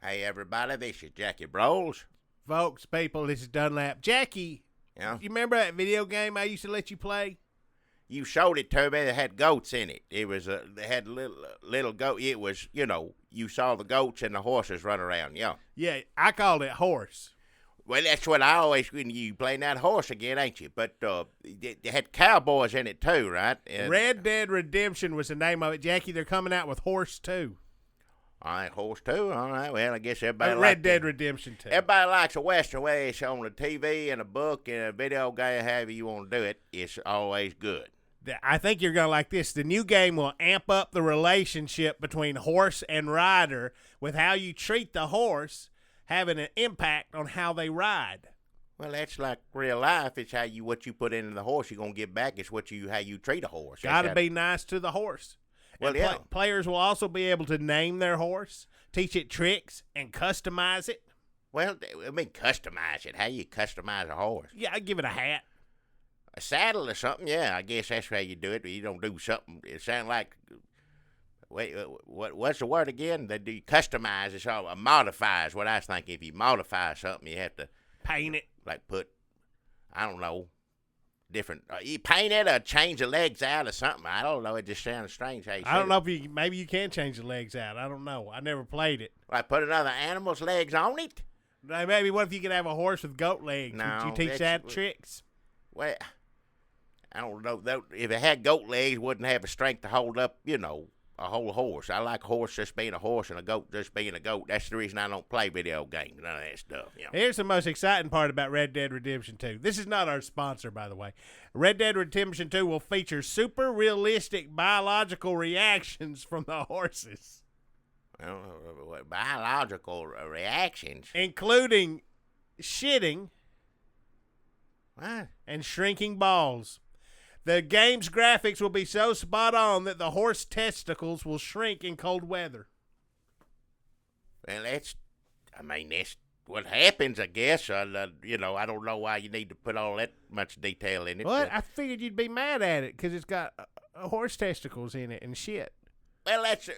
Hey, everybody, this is Jackie Brawls. Folks, people, this is Dunlap. Jackie, Yeah? you remember that video game I used to let you play? You showed it to me. It had goats in it. It was they had little goat. It was, you saw the goats and the horses run around. Yeah. Yeah, I called it Horse. Well, that's what I always when you playing that horse again, ain't you? But they had cowboys in it too, right? And, Red Dead Redemption was the name of it. Jackie, they're coming out with Horse 2. All right, horse too. All right. Well, I guess everybody Red Dead Redemption 2. Everybody likes a western, whether it's on the TV and a book and a video game, however you want to do it. It's always good. I think you're going to like this. The new game will amp up the relationship between horse and rider with how you treat the horse having an impact on how they ride. Well, that's like real life. It's what you put into the horse, you're gonna get back. It's how you treat a horse. Got to be nice to the horse. Well, and players will also be able to name their horse, teach it tricks, and customize it. Well, I mean, customize it. How you customize a horse? Yeah, I'd give it a hat. A saddle or something? Yeah, I guess that's how you do it. You don't do something. It sounds like. Wait, what's the word again? That you customize it, so modify is what I was thinking. If you modify something, you have to paint it. Like put, I don't know, different. You paint it or change the legs out or something. I don't know. It just sounds strange how you. I don't know if maybe you can change the legs out. I don't know. I never played it. Like put another animal's legs on it. Maybe what if you could have a horse with goat legs? No, would you teach that tricks? Well, I don't know. If it had goat legs, it wouldn't have the strength to hold up, a whole horse. I like a horse just being a horse and a goat just being a goat. That's the reason I don't play video games, none of that stuff. Here's the most exciting part about Red Dead Redemption 2. This is not our sponsor, by the way. Red Dead Redemption 2 will feature super realistic biological reactions from the horses. Biological reactions? Including shitting what? And shrinking balls. The game's graphics will be so spot on that the horse testicles will shrink in cold weather. Well, that's what happens, I guess. I don't know why you need to put all that much detail in it. What? I figured you'd be mad at it because it's got horse testicles in it and shit. Well, that's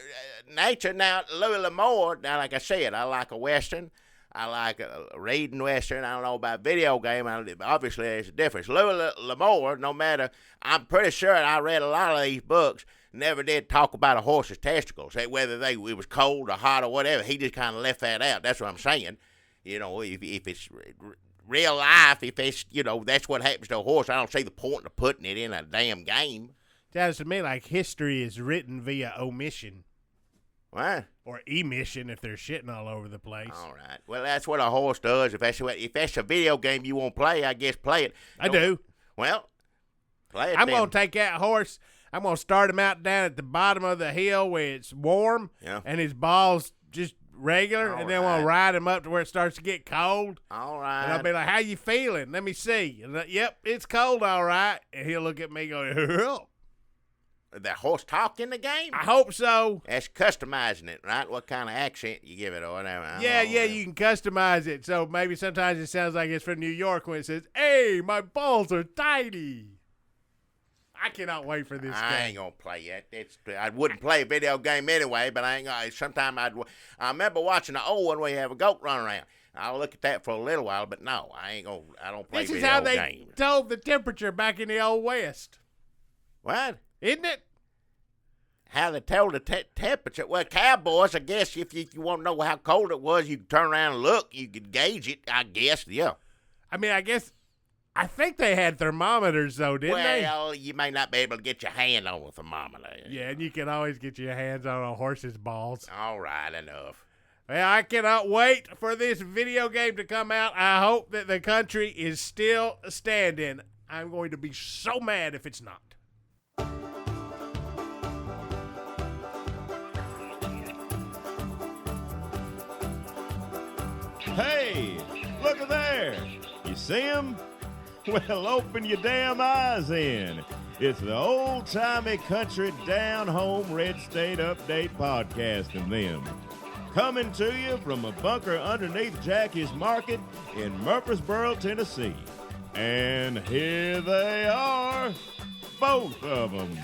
nature. Now, Louis L'Amour, now, like I said, I like a Western. I like a reading Western. I don't know about video game. Obviously, there's a difference. Louis L'Amour, no matter, I'm pretty sure I read a lot of these books, never did talk about a horse's testicles, whether it was cold or hot or whatever. He just kind of left that out. That's what I'm saying. If it's real life, if it's, that's what happens to a horse, I don't see the point of putting it in a damn game. Sounds to me like history is written via omission. What? Or emission if they're shitting all over the place. All right. Well, that's what a horse does. If that's a video game you want to play, I guess play it. I do. Well, play it. I'm going to take that horse. I'm going to start him out down at the bottom of the hill where it's warm. Yeah. And his balls just regular. And then we'll ride him up to where it starts to get cold. All right. And I'll be like, how you feeling? Let me see. And yep, it's cold, all right. And he'll look at me going, the horse talk in the game? I hope so. That's customizing it, right? What kind of accent you give it or whatever. Yeah, you can customize it. So maybe sometimes it sounds like it's from New York when it says, hey, my balls are tiny. I cannot wait for this game. I ain't going to play that. I wouldn't play a video game anyway, but I ain't going to. I remember watching the old one where you have a goat run around. I'll look at that for a little while, but no, I don't play video games. This is how they told the temperature back in the Old West. What? Isn't it? How they tell the temperature. Well, cowboys, I guess, if you want to know how cold it was, you could turn around and look. You could gauge it, I guess, yeah. I mean, I think they had thermometers, though, didn't they? Well, you may not be able to get your hand on a thermometer. Yeah, and you can always get your hands on a horse's balls. All right, enough. Well, I cannot wait for this video game to come out. I hope that the country is still standing. I'm going to be so mad if it's not. Hey, look at there. You see him? Well, open your damn eyes in. It's the old-timey country down-home red state update podcast and them. Coming to you from a bunker underneath Jackie's Market in Murfreesboro, Tennessee. And here they are, both of them.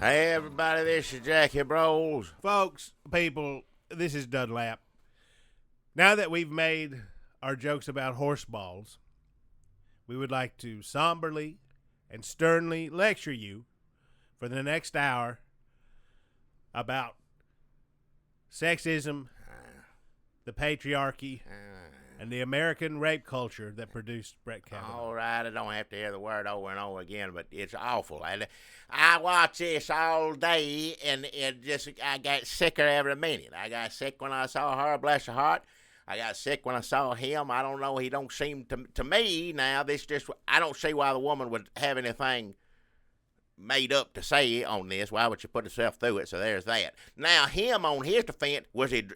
Hey, everybody, this is Jackie Bros. Folks, people, this is Dunlap. Now that we've made our jokes about horse balls, we would like to somberly and sternly lecture you for the next hour about sexism, the patriarchy, and the American rape culture that produced Brett Kavanaugh. All right, I don't have to hear the word over and over again, but it's awful. I watch this all day, and I got sicker every minute. I got sick when I saw her, bless her heart. I got sick when I saw him. I don't know. He don't seem to me now. I don't see why the woman would have anything made up to say on this. Why would she put herself through it? So there's that. Now, him on his defense,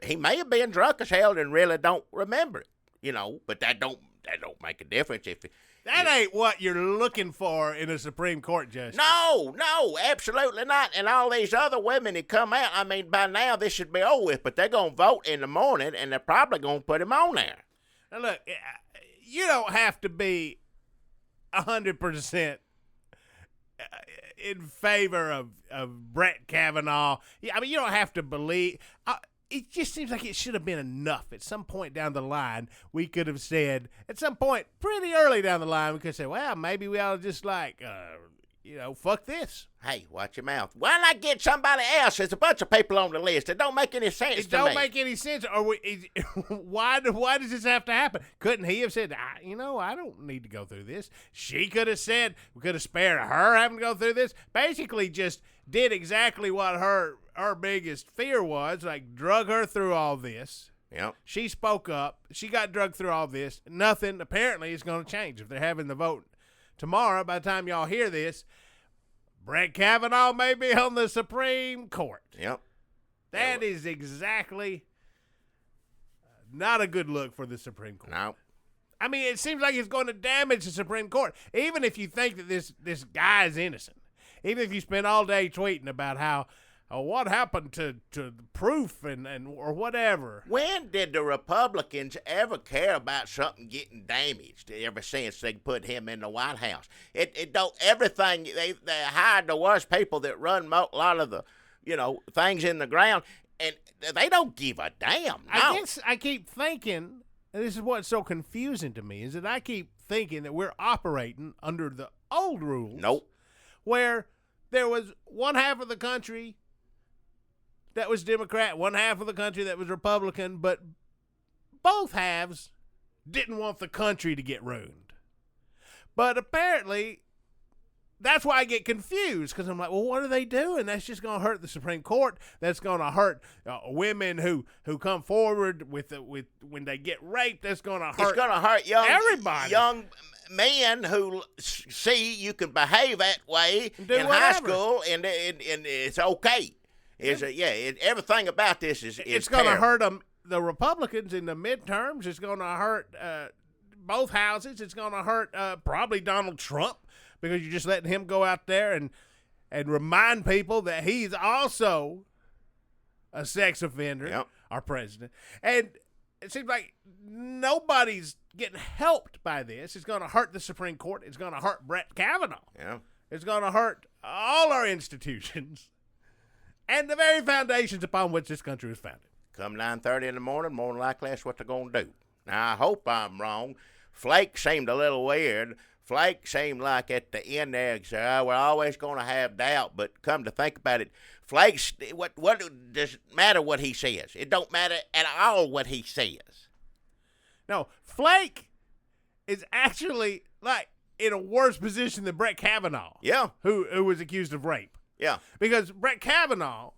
he may have been drunk as hell and really don't remember it, but that don't make a difference if that ain't what you're looking for in a Supreme Court justice. No, absolutely not. And all these other women that come out, I mean, by now this should be over with, but they're going to vote in the morning, and they're probably going to put him on there. Now, look, you don't have to be 100% in favor of Brett Kavanaugh. I mean, you don't have to believe. It just seems like it should have been enough. At some point down the line, we could have said, at some point pretty early down the line, we could say, well, maybe we ought to just fuck this. Hey, watch your mouth. Why not get somebody else? There's a bunch of people on the list. It don't make any sense to me. It don't make any sense. Why does this have to happen? Couldn't he have said, I don't need to go through this? She could have said, we could have spared her having to go through this. Basically just did exactly what her biggest fear was, like drug her through all this. Yep. She spoke up. She got drugged through all this. Nothing apparently is going to change. If they're having the vote tomorrow, by the time y'all hear this, Brett Kavanaugh may be on the Supreme Court. Yep. That is exactly not a good look for the Supreme Court. No. I mean, it seems like it's going to damage the Supreme Court. Even if you think that this guy is innocent. Even if you spend all day tweeting about how what happened to the proof and or whatever. When did the Republicans ever care about something getting damaged ever since they put him in the White House? It don't everything they hired the worst people that run a lot of the things in the ground, and they don't give a damn. No. I guess I keep thinking, and this is what's so confusing to me, is that I keep thinking that we're operating under the old rules. Nope. Where there was one half of the country that was Democrat, one half of the country that was Republican, but both halves didn't want the country to get ruined. But apparently, that's why I get confused, because I'm like, well, what are they doing? That's just going to hurt the Supreme Court. That's going to hurt women who come forward with when they get raped. That's going to hurt. It's going to hurt everybody. Young men who see you can behave that way in whatever. high school, and it's okay. Everything about this is it's going to hurt them. The Republicans in the midterms. It's going to hurt both houses. It's going to hurt probably Donald Trump, because you're just letting him go out there and remind people that he's also a sex offender, yep. Our president. And it seems like nobody's getting helped by this. It's going to hurt the Supreme Court. It's going to hurt Brett Kavanaugh. Yeah. It's going to hurt all our institutions and the very foundations upon which this country was founded. Come 9:30 in the morning, more than likely that's what they're going to do. Now, I hope I'm wrong. Flake seemed a little weird. Flake seemed like at the end there, we're always going to have doubt, but come to think about it, Flake's, what does it matter what he says? It don't matter at all what he says. No, Flake is actually like in a worse position than Brett Kavanaugh. Yeah. Who was accused of rape. Yeah. Because Brett Kavanaugh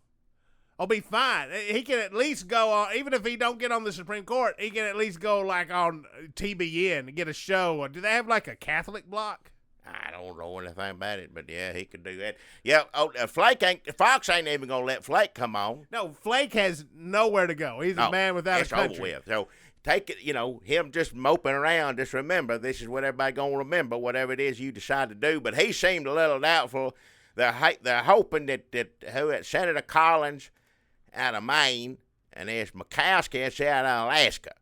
will be fine. He can at least go on, even if he don't get on the Supreme Court, he can at least go like on TBN and get a show. Do they have like a Catholic block? I don't know anything about it, but yeah, he could do that. Yeah, Fox ain't even gonna let Flake come on. No, Flake has nowhere to go. He's a man without a country. Over with. So take it, him just moping around. Just remember, this is what everybody gonna remember, whatever it is you decide to do. But he seemed a little doubtful. They're hoping that Senator Collins out of Maine and there's Murkowski out of Alaska.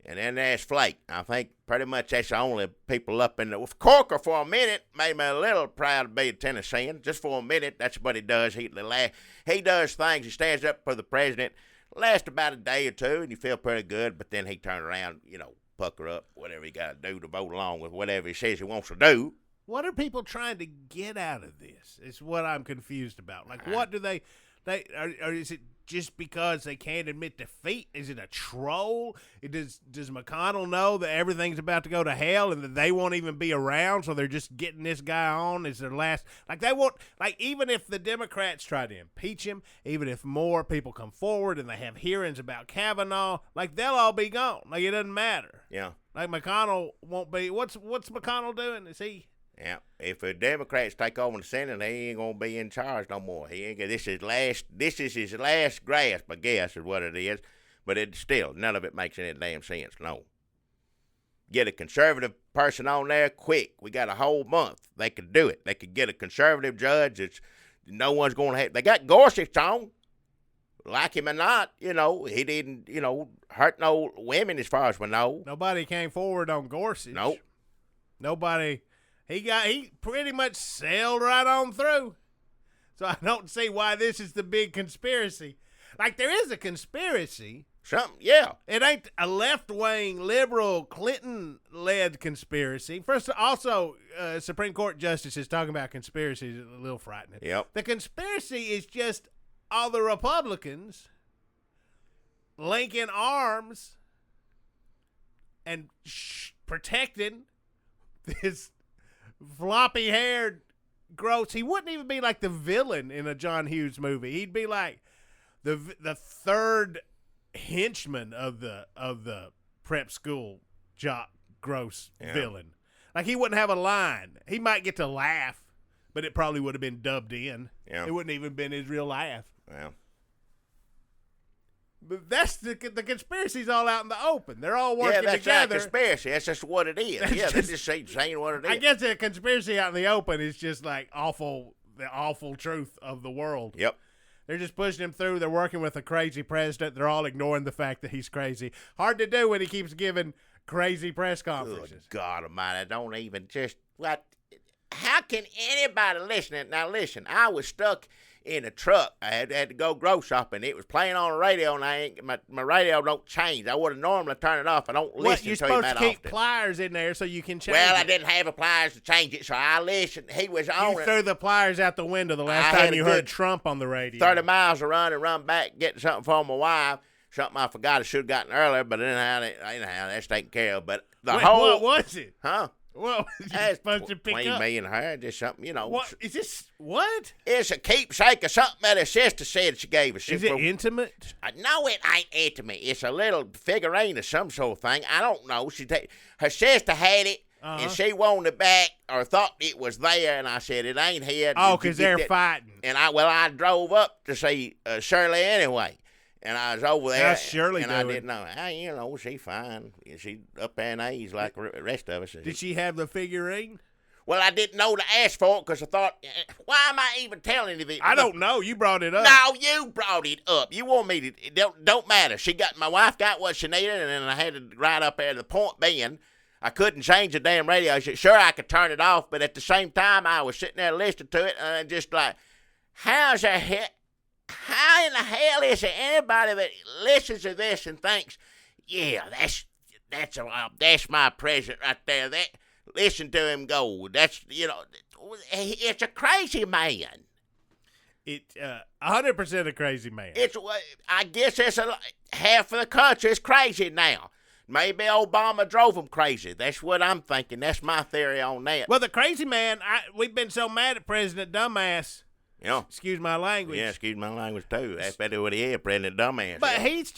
And then there's Flake. I think pretty much that's the only people up in the... Corker, for a minute, made me a little proud to be a Tennessean. Just for a minute, that's what he does. He does things. He stands up for the president. Lasts about a day or two, and you feel pretty good. But then he turns around, pucker up, whatever he got to do to vote along with whatever he says he wants to do. What are people trying to get out of this? Is what I'm confused about. Like, what do they or is it just because they can't admit defeat? Is it a troll? Does McConnell know that everything's about to go to hell and that they won't even be around, so they're just getting this guy on as their last? Like, they won't. Like, even if the Democrats try to impeach him, even if more people come forward and they have hearings about Kavanaugh, like, they'll all be gone. Like, it doesn't matter. Yeah. Like, McConnell won't be. What's McConnell doing? Is he? Yeah, if the Democrats take over the Senate, he ain't gonna be in charge no more. He ain't. This is his last grasp, I guess, is what it is. But it still, none of it makes any damn sense. No. Get a conservative person on there quick. We got a whole month. They could do it. They could get a conservative judge. No one's gonna have. They got Gorsuch on. Like him or not, he didn't, hurt no women as far as we know. Nobody came forward on Gorsuch. Nope. Nobody. He pretty much sailed right on through. So I don't see why this is the big conspiracy. Like, there is a conspiracy. Something, yeah. It ain't a left-wing, liberal, Clinton-led conspiracy. First, also, Supreme Court justices talking about conspiracies is a little frightening. Yep. The conspiracy is just all the Republicans linking arms and protecting this floppy-haired, gross. He wouldn't even be like the villain in a John Hughes movie. He'd be like the third henchman of the prep school jock gross villain. Like, he wouldn't have a line. He might get to laugh, but it probably would have been dubbed in. Yeah. It wouldn't even been his real laugh. Yeah. But that's the conspiracy's all out in the open. They're all working together. together. Not a conspiracy. That's just what it is. They're just saying what it is. I guess the conspiracy out in the open is just like the awful truth of the world. Yep. They're just pushing him through. They're working with a crazy president. They're all ignoring the fact that he's crazy. Hard to do when he keeps giving crazy press conferences. Good God Almighty, I don't even just what. How can anybody listen? Now listen, I was stuck in a truck. I had to go grocery shopping. It was playing on the radio, and my radio don't change. I would have normally turned it off. I don't listen you're to him that supposed to keep often. pliers in there so you can change Well, it. I didn't have a pliers to change it, so I listened. He was on You it. threw the pliers out the window the last I had time a you good heard Trump on the radio. 30 miles to run and run back, getting something for my wife. Something I forgot I should have gotten earlier, but anyhow, that's taken care of. But Wait, what was it? Huh? What was you supposed to pick between up? me and her, just something, What is this? What? It's a keepsake of something that her sister said she gave us. Is it intimate? No, it ain't intimate. It's a little figurine or some sort of thing. I don't know. Her sister had it, and she wanted it back or thought it was there, and I said, it ain't here. Oh, because they're fighting. And I drove up to see Shirley anyway. And I was over there. How's Shirley and doing? I didn't know. She fine. She up there in age like the rest of us. Did she have the figurine? Well, I didn't know to ask for it because I thought, why am I even telling you this? I don't know. You brought it up. No, you brought it up. You want me to? It don't matter. My wife got what she needed, and then I had to ride up there. The point being, I couldn't change the damn radio. Sure, I could turn it off, but at the same time, I was sitting there listening to it, and just like, how in the hell is there anybody that listens to this and thinks, yeah, that's my president right there. Listen to him go. It's a crazy man. It 100% a crazy man. I guess half of the country is crazy now. Maybe Obama drove him crazy. That's what I'm thinking. That's my theory on that. Well, the crazy man, we've been so mad at President Dumbass. Excuse my language. Yeah, excuse my language too. That's better what he is, President Dumbass. But he's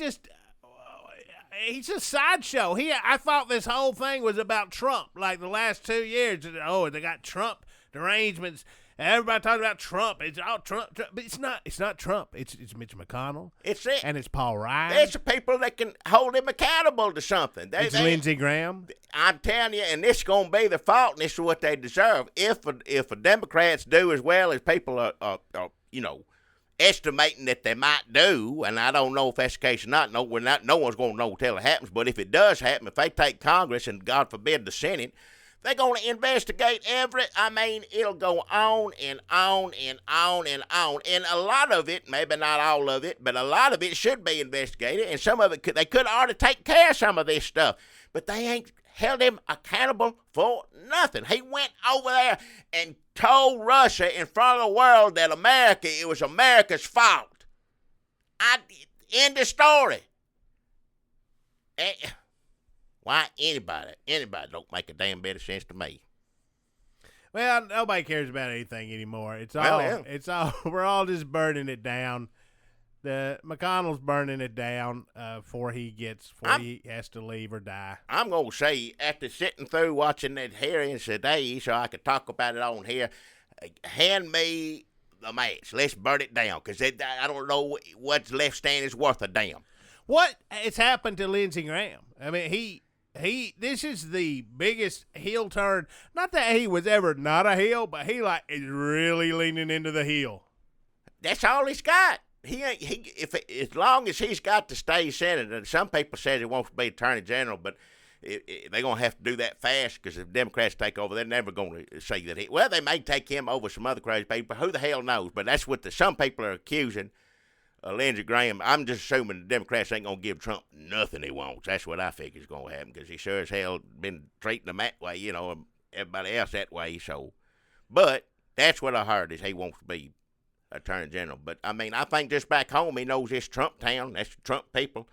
a sideshow. I thought this whole thing was about Trump. Like the last 2 years, they got Trump derangements. Everybody talking about Trump. It's all Trump. But it's not. It's not Trump. It's Mitch McConnell. It's it. And it's Paul Ryan. There's the people that can hold him accountable to something. It's Lindsey Graham. I'm telling you, and this is going to be the fault, and this is what they deserve. If the Democrats do as well as people are estimating that they might do, and I don't know if that's the case or not. No one's going to know until it happens. But if it does happen, if they take Congress and, God forbid, the Senate, they're going to investigate it'll go on and on and on and on. And a lot of it, maybe not all of it, but a lot of it should be investigated. And some of it, they could already take care of some of this stuff. But they ain't held him accountable for nothing. He went over there and told Russia in front of the world that it was America's fault. End of story. Why anybody don't make a damn bit of sense to me. Well, nobody cares about anything anymore. It's all we're all just burning it down. The McConnell's burning it down before he has to leave or die. I'm gonna say, after sitting through watching that hearings today, so I could talk about it on here, hand me the match. Let's burn it down, because I don't know what's left standing is worth a damn. What has happened to Lindsey Graham? I mean, this is the biggest heel turn. Not that he was ever not a heel, but he is really leaning into the heel. That's all he's got. As long as he's got to stay senator, and some people say he wants to be attorney general, but they're going to have to do that fast, because if Democrats take over, they're never going to say that they may take him over some other crazy people, but who the hell knows? But that's what some people are accusing Lindsey Graham. I'm just assuming the Democrats ain't going to give Trump nothing he wants. That's what I think is going to happen, because he sure as hell been treating them that way, and everybody else that way. So, but that's what I heard, is he wants to be attorney general. But I mean, I think just back home he knows this Trump town. That's the Trump people,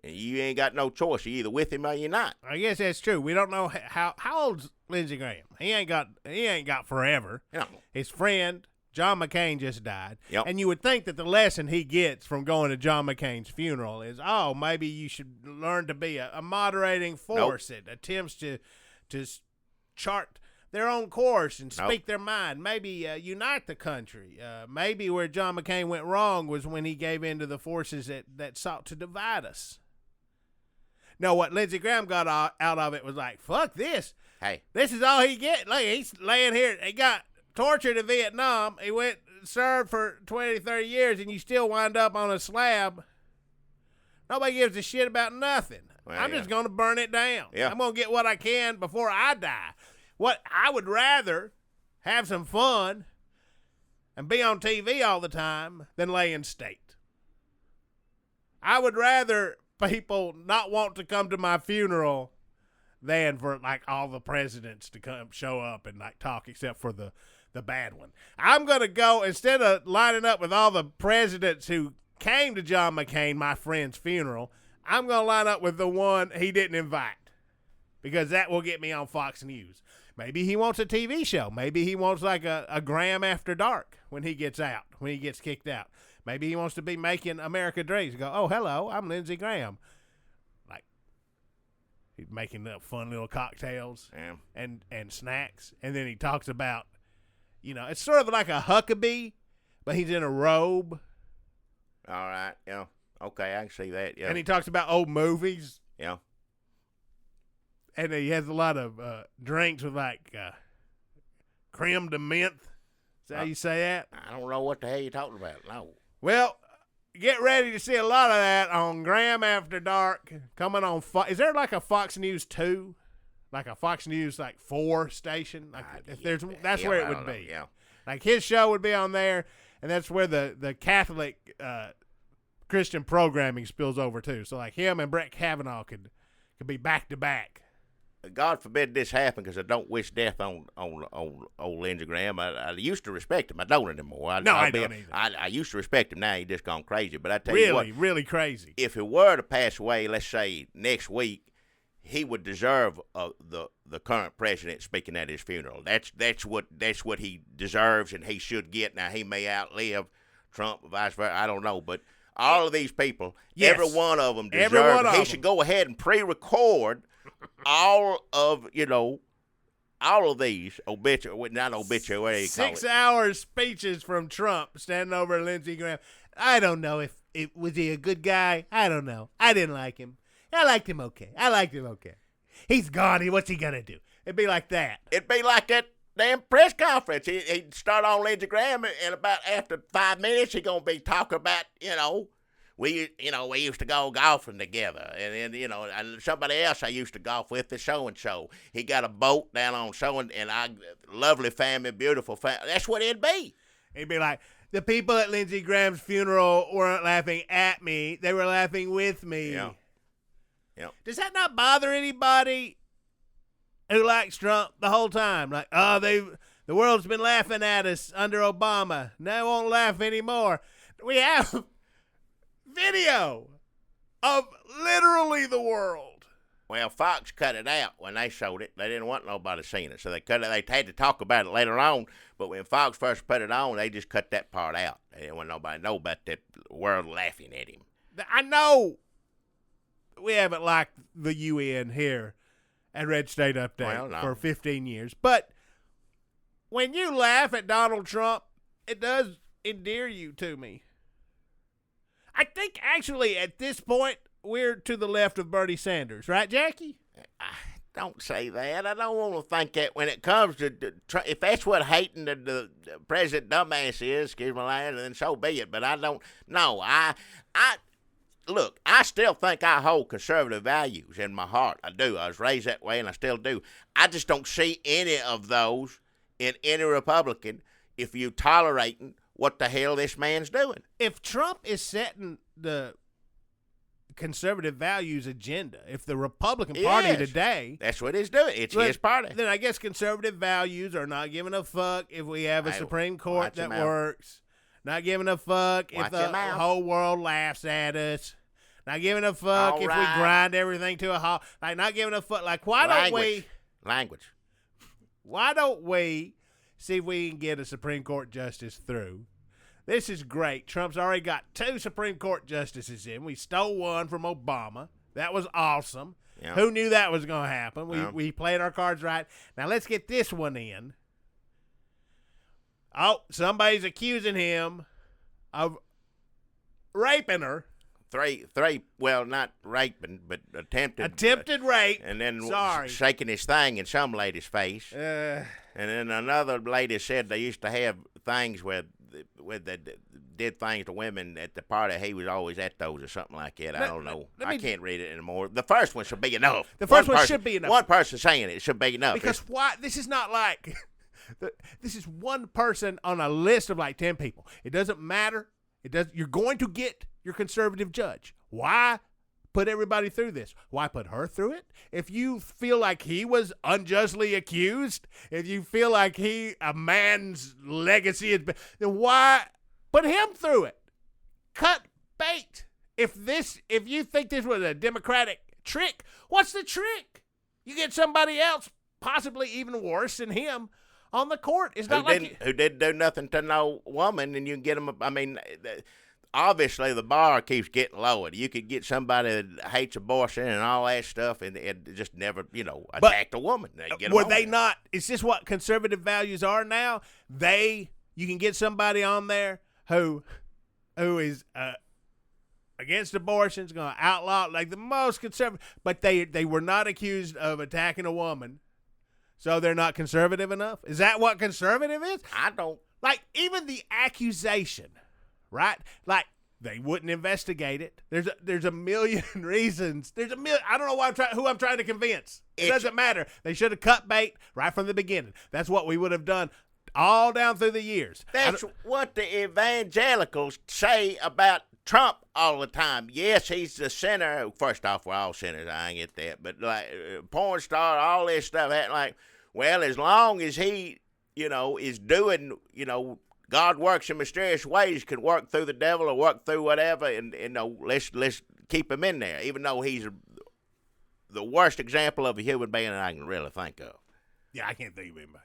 and you ain't got no choice. You're either with him or you're not. I guess that's true. We don't know how old's Lindsey Graham. He ain't got forever. You know. His friend John McCain just died, yep. And you would think that the lesson he gets from going to John McCain's funeral is, maybe you should learn to be a moderating force that attempts to chart their own course and speak their mind. Maybe unite the country. Maybe where John McCain went wrong was when he gave in to the forces that sought to divide us. No, what Lindsey Graham got out of it was like, fuck this. Hey. This is all he get. Like, he's laying here. He got tortured in Vietnam. He went served for 20, 30 years, and you still wind up on a slab. Nobody gives a shit about nothing. Well, I'm just going to burn it down. Yeah. I'm going to get what I can before I die. What I would rather have some fun and be on TV all the time than lay in state. I would rather people not want to come to my funeral than for all the presidents to come show up and talk, except for the bad one. I'm going to go, instead of lining up with all the presidents who came to John McCain, my friend's funeral, I'm going to line up with the one he didn't invite, because that will get me on Fox News. Maybe he wants a TV show. Maybe he wants a Graham After Dark when he gets kicked out. Maybe he wants to be making America Dreams. Go, oh, hello, I'm Lindsey Graham. He's making up fun little cocktails and snacks. And then he talks about, it's sort of like a Huckabee, but he's in a robe. All right, yeah. Okay, I can see that, yeah. And he talks about old movies. Yeah. And he has a lot of drinks with creme de menthe. Is that how you say that? I don't know what the hell you're talking about. No. Well, get ready to see a lot of that on Graham After Dark coming on Fox. Is there a Fox News 2? Like a Fox News 4 station? That's where it would be. Yeah. His show would be on there, and that's where the Catholic Christian programming spills over too. So him and Brett Kavanaugh could be back to back. God forbid this happen, because I don't wish death on old Lindsey Graham. I used to respect him. I don't anymore. I don't either. I used to respect him. Now he's just gone crazy. But I tell you what, really crazy. If he were to pass away, let's say next week, he would deserve the current president speaking at his funeral. That's what he deserves, and he should get. Now he may outlive Trump or vice versa. I don't know, but all of these people, yes, every one of them deserve. He should go ahead and pre-record all of these obituary, 6 hour speeches from Trump standing over Lindsey Graham. I don't know if was he a good guy. I don't know. I didn't like him. I liked him okay. He's gone. What's he gonna do? It'd be like that. It'd be like that damn press conference. He'd start on Lindsey Graham, and about after 5 minutes, he's gonna be talking about, we used to go golfing together, and then and somebody else I used to golf with is so and so. He got a boat down on lovely family, beautiful family. That's what it'd be. He'd be like, the people at Lindsey Graham's funeral weren't laughing at me; they were laughing with me. Yeah. Does that not bother anybody who likes Trump the whole time? Like, the world's been laughing at us under Obama. Now it won't laugh anymore. We have video of literally the world. Well, Fox cut it out when they showed it. They didn't want nobody seeing it, so they cut it. They had to talk about it later on, but when Fox first put it on, they just cut that part out. They didn't want nobody to know about that world laughing at him. I know we haven't liked the UN here at Red State Update for 15 years, but when you laugh at Donald Trump, it does endear you to me. I think actually at this point we're to the left of Bernie Sanders, right, Jackie? Don't say that. I don't want to think that when it comes to if that's what hating the president dumbass is, excuse my language, then so be it. But I don't. No, Look, I still think I hold conservative values in my heart. I do. I was raised that way, and I still do. I just don't see any of those in any Republican if you tolerating what the hell this man's doing. If Trump is setting the conservative values agenda, if the Republican Party today... That's what he's doing. It's his party. Then I guess conservative values are not giving a fuck if we have a Supreme Court that works. Not giving a fuck if the whole world laughs at us. Not giving a fuck if we grind everything to a halt. Like, not giving a fuck. Like, why don't we see if we can get a Supreme Court justice through? This is great. Trump's already got 2 Supreme Court justices in. We stole one from Obama. That was awesome. Yep. Who knew that was going to happen? We played our cards right. Now, let's get this one in. Oh, somebody's accusing him of raping her. Three. Well, not raping, but attempted rape. And then shaking his thing in some lady's face. And then another lady said they used to have things where they did things to women at the party. He was always at those or something like that. I don't know. I can't read it anymore. The first one should be enough. The first one should be enough. One person saying it should be enough. Because why? This is not like... This is one person on a list of like 10 people. It doesn't matter. You're going to get your conservative judge. Why put everybody through this? Why put her through it? If you feel like he was unjustly accused, if you feel like a man's legacy has been, then why put him through it? Cut bait. If you think this was a Democratic trick, what's the trick? You get somebody else, possibly even worse than him, on the court. It's not who didn't do nothing to no woman, and you can get them. I mean, obviously the bar keeps getting lowered. You could get somebody that hates abortion and all that stuff, and just never, attacked a woman. Were they not? Is this what conservative values are now? You can get somebody on there who is against abortions, going to outlaw like the most conservative, but they were not accused of attacking a woman. So they're not conservative enough? Is that what conservative is? I don't. Like, even the accusation, right? Like, they wouldn't investigate it. There's a million reasons. I don't know who I'm trying to convince. It doesn't matter. They should have cut bait right from the beginning. That's what we would have done all down through the years. That's what the evangelicals say about Trump all the time. Yes, he's the sinner. First off, we're all sinners. I ain't get that. But like porn star, all this stuff. Like, well, as long as he, is doing, God works in mysterious ways, can work through the devil or work through whatever, and let's keep him in there, even though he's the worst example of a human being that I can really think of. Yeah, I can't think of anybody.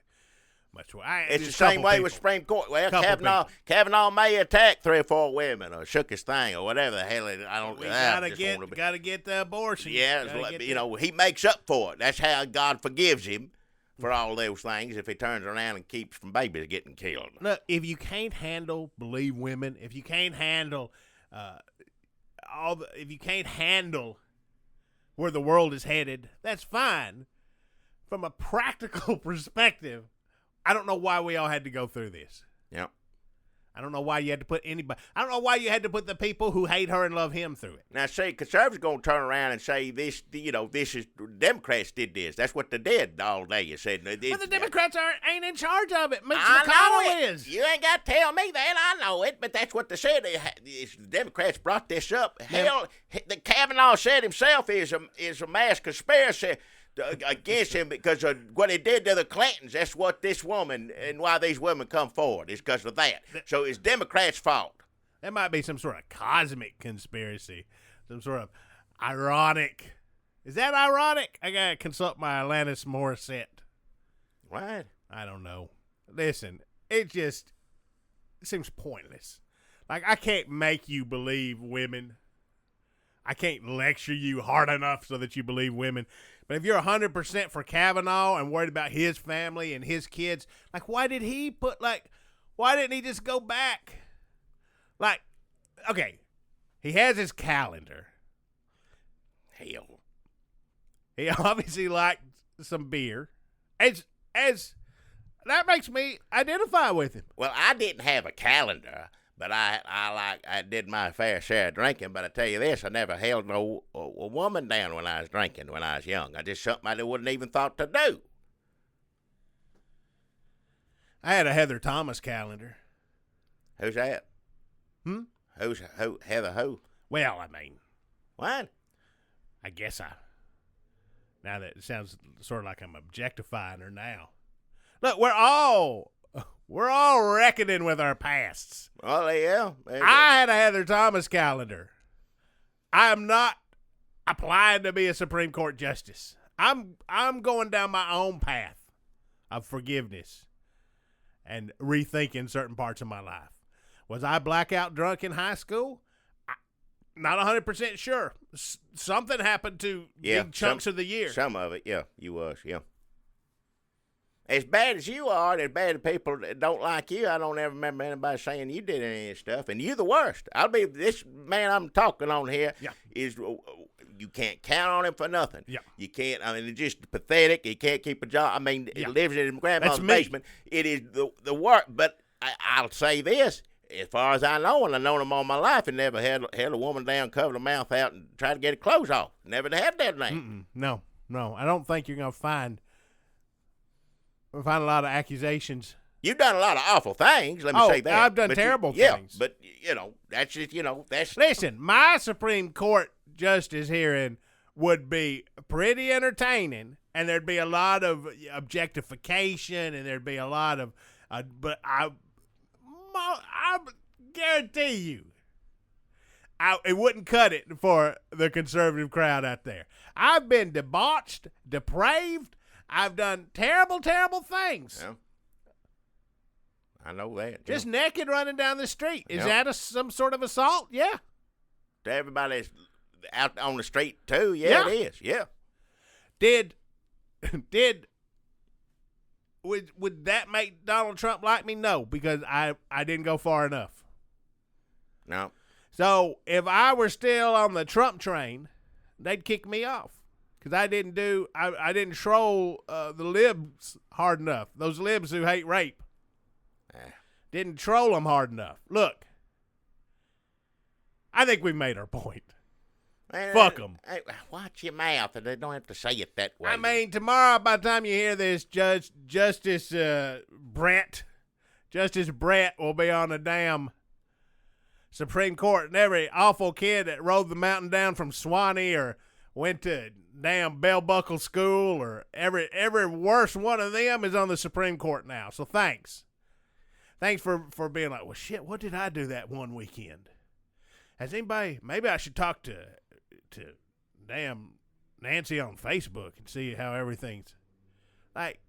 It's the same way with Supreme Court. Well, Kavanaugh may attack 3 or 4 women or shook his thing or whatever the hell. I don't. Gotta get the abortion. Yeah, he makes up for it. That's how God forgives him for all those things if he turns around and keeps from babies getting killed. Look, if you can't handle believe women, if you can't handle if you can't handle where the world is headed, that's fine. From a practical perspective, I don't know why we all had to go through this. Yeah. I don't know why you had to put anybody. I don't know why you had to put the people who hate her and love him through it. Now, see, conservatives going to turn around and say this, this is Democrats did this. That's what they did all day. You said, but the Democrats ain't in charge of it. Mitch I McConnell know it. is. You ain't got to tell me that. I know it, but that's what they said. The Democrats brought this up. Hell, the Kavanaugh said himself is a mass conspiracy against him because of what he did to the Clintons. That's what this woman and why these women come forward is because of that. So it's Democrats' fault. That might be some sort of cosmic conspiracy, some sort of ironic. Is that ironic? I gotta consult my Alanis Morissette. What? I don't know. Listen, it seems pointless. Like, I can't make you believe women. I can't lecture you hard enough so that you believe women. But if you're 100% for Kavanaugh and worried about his family and his kids, like, why didn't he just go back? Like, okay, he has his calendar. Hell. He obviously liked some beer. As that makes me identify with him. Well, I didn't have a calendar, but I did my fair share of drinking. But I tell you this, I never held a woman down when I was drinking when I was young. I just something I wouldn't even thought to do. I had a Heather Thomas calendar. Who's that? Hmm? Who? Heather who? Well, I mean, What? I guess now that it sounds sort of like I'm objectifying her now. Look, we're all reckoning with our pasts. Well, yeah. I had a Heather Thomas calendar. I am not applying to be a Supreme Court justice. I'm going down my own path of forgiveness and rethinking certain parts of my life. Was I blackout drunk in high school? Not 100% sure. Something happened to big chunks of the year. Some of it, yeah, you was, yeah. As bad as you are, as bad as people that don't like you, I don't ever remember anybody saying you did any of this stuff, and you're the worst. This man I'm talking on here is, you can't count on him for nothing. Yeah. You can't, I mean, it's just pathetic. He can't keep a job. I mean, he lives in his grandma's basement. It is the work, but I'll say this. As far as I know, and I've known him all my life, and never held a woman down, covered her mouth out, and tried to get her clothes off. Never had that name. No. I don't think you're going to find a lot of accusations. You've done a lot of awful things, let me say that. I've done terrible things. Yeah, but, that's just, that's... Listen, my Supreme Court justice hearing would be pretty entertaining, and there'd be a lot of objectification, and there'd be a lot of... but I guarantee you, it wouldn't cut it for the conservative crowd out there. I've been debauched, depraved. I've done terrible, terrible things. Yeah. I know that. Just naked running down the street. Is that some sort of assault? Yeah. To everybody that's out on the street, too. Yeah, it is. Yeah. Would that make Donald Trump like me? No, because I didn't go far enough. No. So if I were still on the Trump train, they'd kick me off because I didn't troll the libs hard enough. Those libs who hate rape. Didn't troll them hard enough. Look, I think we made our point. Fuck them. Watch your mouth, and they don't have to say it that way. I mean, tomorrow, by the time you hear this, Justice Brett will be on the damn Supreme Court, and every awful kid that rode the mountain down from Swanee or went to damn bell buckle school or every worst one of them is on the Supreme Court now. So thanks for being like, well, shit, what did I do that one weekend? Has anybody? Maybe I should talk to damn Nancy on Facebook and see how everything's like.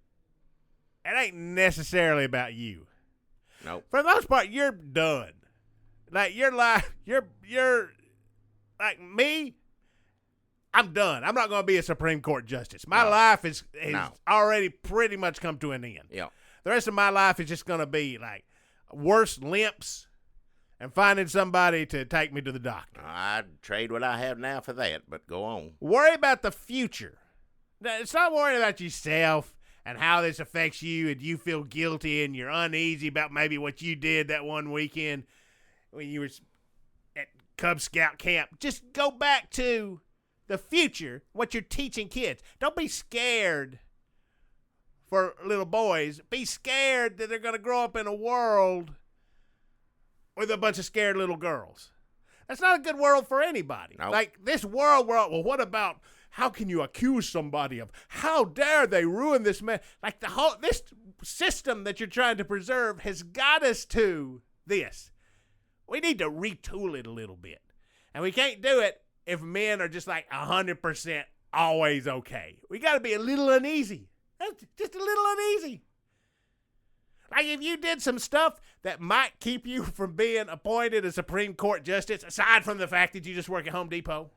It ain't necessarily about you. Nope. For the most part, you're done. Like you're like me. I'm done. I'm not going to be a Supreme Court justice. My life has already pretty much come to an end. Yeah. The rest of my life is just going to be like worse limps and finding somebody to take me to the doctor. I'd trade what I have now for that, but go on. Worry about the future. It's not worrying about yourself and how this affects you, and you feel guilty and you're uneasy about maybe what you did that one weekend when you were at Cub Scout camp, just go back to the future, what you're teaching kids. Don't be scared for little boys. Be scared that they're going to grow up in a world with a bunch of scared little girls. That's not a good world for anybody. Nope. Like this world, well, what about how can you accuse somebody of how dare they ruin this man? Like this system that you're trying to preserve has got us to this. We need to retool it a little bit. And we can't do it if men are just like 100% always okay. We got to be a little uneasy. Just a little uneasy. Like if you did some stuff that might keep you from being appointed a Supreme Court justice, aside from the fact that you just work at Home Depot,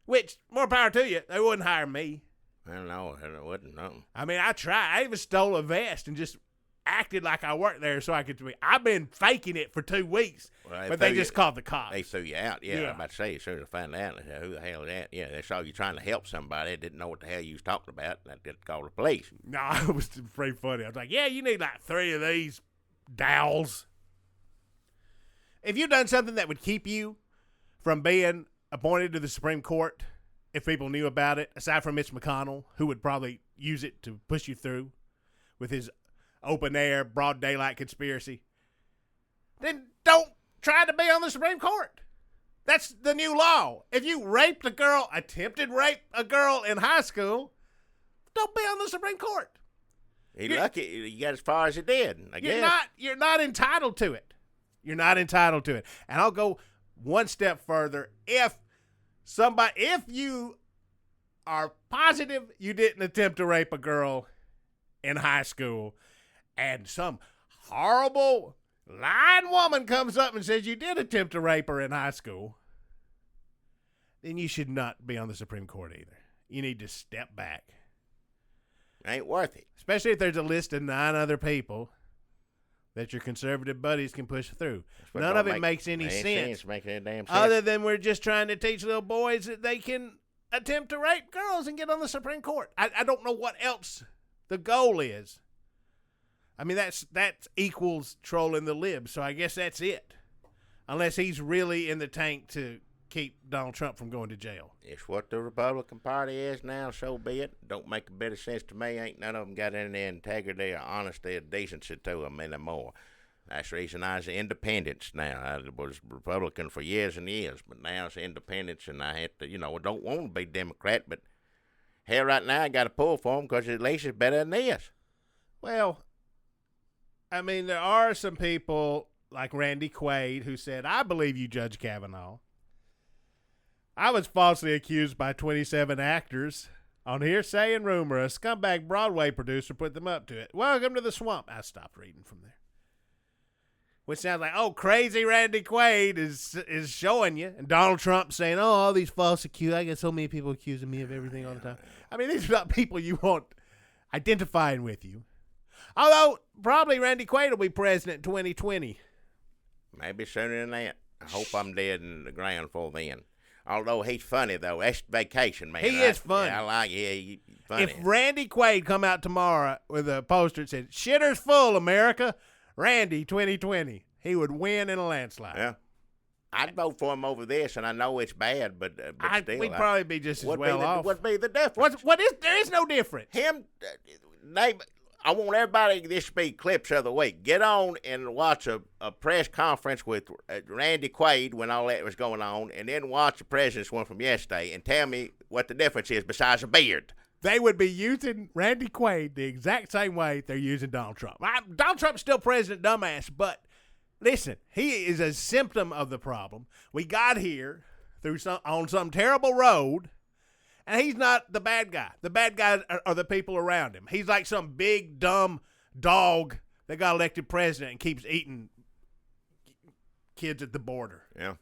which, more power to you, they wouldn't hire me. I don't know. It wouldn't know. I mean, I tried. I even stole a vest and just acted like I worked there so I could be. I've been faking it for 2 weeks, but they just called the cops. They threw you out. Yeah, I was about to say, as soon as I found out, they said, who the hell is that? Yeah, they saw you trying to help somebody. They didn't know what the hell you was talking about. And they did call the police. No, it was pretty funny. I was like, yeah, you need like 3 of these dowels. If you've done something that would keep you from being appointed to the Supreme Court, if people knew about it, aside from Mitch McConnell, who would probably use it to push you through with his open air, broad daylight conspiracy, then don't try to be on the Supreme Court. That's the new law. If you raped a girl, attempted rape a girl in high school, don't be on the Supreme Court. You're lucky you got as far as it did, I guess. You're not entitled to it. You're not entitled to it. And I'll go one step further. If you are positive you didn't attempt to rape a girl in high school, and some horrible lying woman comes up and says you did attempt to rape her in high school, then you should not be on the Supreme Court either. You need to step back. Ain't worth it. Especially if there's a list of 9 other people that your conservative buddies can push through. None of it makes any sense. Other than we're just trying to teach little boys that they can attempt to rape girls and get on the Supreme Court. I don't know what else the goal is. I mean, that equals trolling the libs, so I guess that's it. Unless he's really in the tank to keep Donald Trump from going to jail. It's what the Republican Party is now, so be it. Don't make a bit of sense to me. Ain't none of them got any integrity or honesty or decency to them anymore. That's the reason I was independents now. I was Republican for years and years, but now it's independents, and I had to, I don't want to be Democrat, but hell, right now I got to pull for them because at least it's better than this. Well, I mean, there are some people like Randy Quaid who said, I believe you, Judge Kavanaugh. I was falsely accused by 27 actors on hearsay and rumor. A scumbag Broadway producer put them up to it. Welcome to the swamp. I stopped reading from there. Which sounds like, crazy Randy Quaid is showing you. And Donald Trump saying, all these false accused. I get so many people accusing me of everything all the time. I mean, these are not people you want identifying with you. Although, probably Randy Quaid will be president in 2020. Maybe sooner than that. I hope I'm dead in the ground for then. Although he's funny, though. That's Vacation Man. He is funny. Yeah, I like it. Yeah, he's funny. If Randy Quaid come out tomorrow with a poster that said, "Shitter's full, America, Randy 2020," he would win in a landslide. Yeah. I'd vote for him over this, and I know it's bad, but still. We'd probably be just as well off. What'd be the difference? There is no difference. I want everybody, this to be clips of the week. Get on and watch a press conference with Randy Quaid when all that was going on, and then watch the president's one from yesterday and tell me what the difference is besides a beard. They would be using Randy Quaid the exact same way they're using Donald Trump. Donald Trump's still president, dumbass, but listen, he is a symptom of the problem. We got here on some terrible road. And he's not the bad guy. The bad guys are the people around him. He's like some big, dumb dog that got elected president and keeps eating kids at the border. Yeah.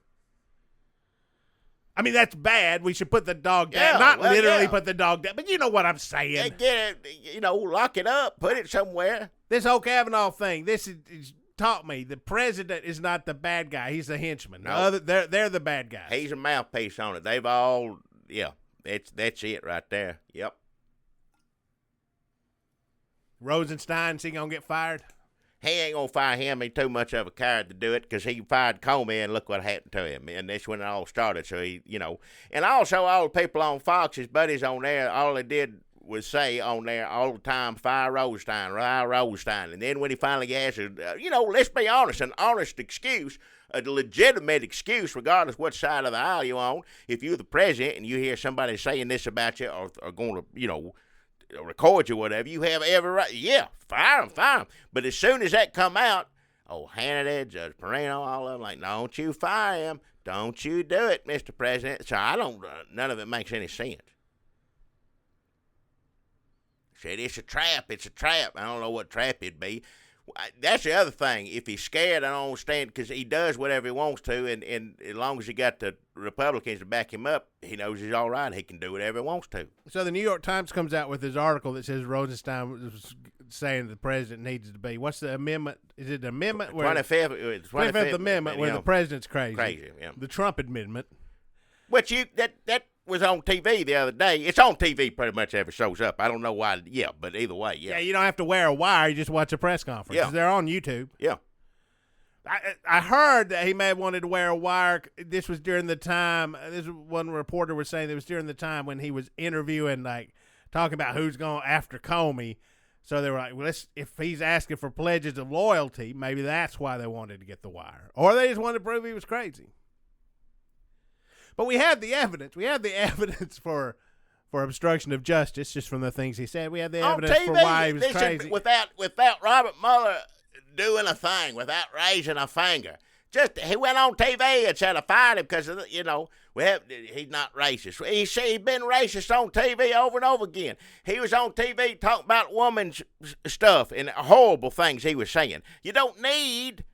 I mean, that's bad. We should put the dog down. Not literally put the dog down, but you know what I'm saying. Get it, lock it up. Put it somewhere. This whole Kavanaugh thing, this is taught me the president is not the bad guy. He's the henchman. No. They're the bad guys. He's a mouthpiece on it. They've all, That's it right there. Yep. Rosenstein, is he going to get fired? He ain't going to fire him. He's too much of a coward to do it because he fired Comey, and look what happened to him. And that's when it all started. So he, and also all the people on Fox, his buddies on there, all they did was say on there all the time, fire Rosenstein. And then when he finally asked, let's be honest, an honest excuse, a legitimate excuse, regardless what side of the aisle you're on, if you're the president and you hear somebody saying this about you or going to, record you or whatever, you have every right. Yeah, fire him. But as soon as that come out, Hannity, Judge Perino, all of them, like, don't you fire him. Don't you do it, Mr. President. So none of it makes any sense. Said it's a trap. I don't know what trap it'd be. That's the other thing. If he's scared, I don't understand, because he does whatever he wants to, and as long as he got the Republicans to back him up, he knows he's all right. He can do whatever he wants to. So the New York Times comes out with this article that says Rosenstein was saying the president needs to be. What's the amendment? Is it the amendment? 25th Amendment where the president's crazy. Crazy, yeah. The Trump amendment. Which that was on TV the other day. It's on TV pretty much every shows up. I don't know why. Yeah, but either way, yeah. Yeah, you don't have to wear a wire. You just watch a press conference. Yeah. They're on YouTube. Yeah. I heard that he may have wanted to wear a wire. This was during the time. This one reporter was saying it was during the time when he was interviewing, talking about who's going after Comey. So they were like, well, if he's asking for pledges of loyalty, maybe that's why they wanted to get the wire. Or they just wanted to prove he was crazy. But we had the evidence. We had the evidence for obstruction of justice just from the things he said. We had the evidence for why he was crazy. Without Robert Mueller doing a thing, without raising a finger. He went on TV and said I fired him because, he's not racist. He's been racist on TV over and over again. He was on TV talking about women's stuff and horrible things he was saying. You don't need...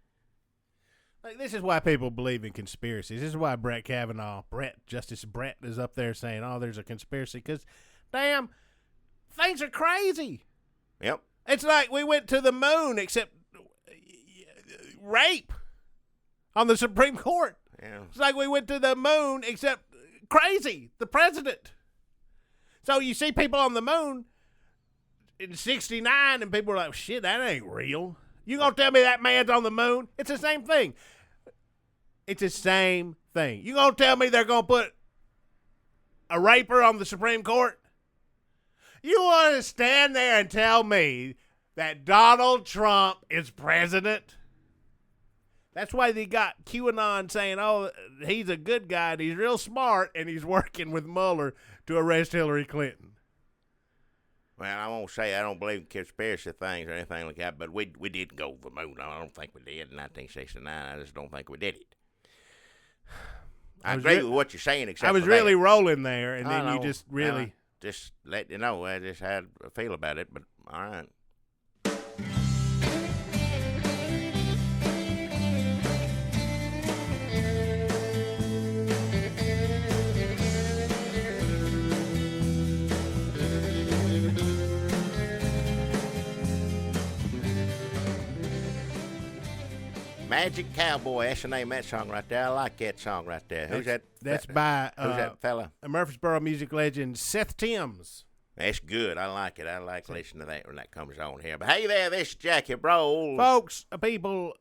This is why people believe in conspiracies. This is why Justice Brett is up there saying, there's a conspiracy. Because, damn, things are crazy. Yep. It's like we went to the moon, except rape on the Supreme Court. Yeah. It's like we went to the moon, except crazy, the president. So you see people on the moon in 69, and people are like, shit, that ain't real. You gonna tell me that man's on the moon? It's the same thing. It's the same thing. You gonna tell me they're gonna put a raper on the Supreme Court? You want to stand there and tell me that Donald Trump is president? That's why they got QAnon saying, he's a good guy and he's real smart and he's working with Mueller to arrest Hillary Clinton. Well, I won't say I don't believe in conspiracy things or anything like that, but we didn't go for the moon. I don't think we did in 1969. I just don't think we did it. I agree with what you're saying, except I was for really that. rolling there, and then you just really... Just let you know. I just had a feel about it, but all right. Magic Cowboy, that's the name of that song right there. I like that song right there. Who's that? That's by who's that fella? A Murfreesboro music legend, Seth Timbs. That's good. I like it. I like listening to that when that comes on here. But hey there, this is Jackie Bro. Folks, people,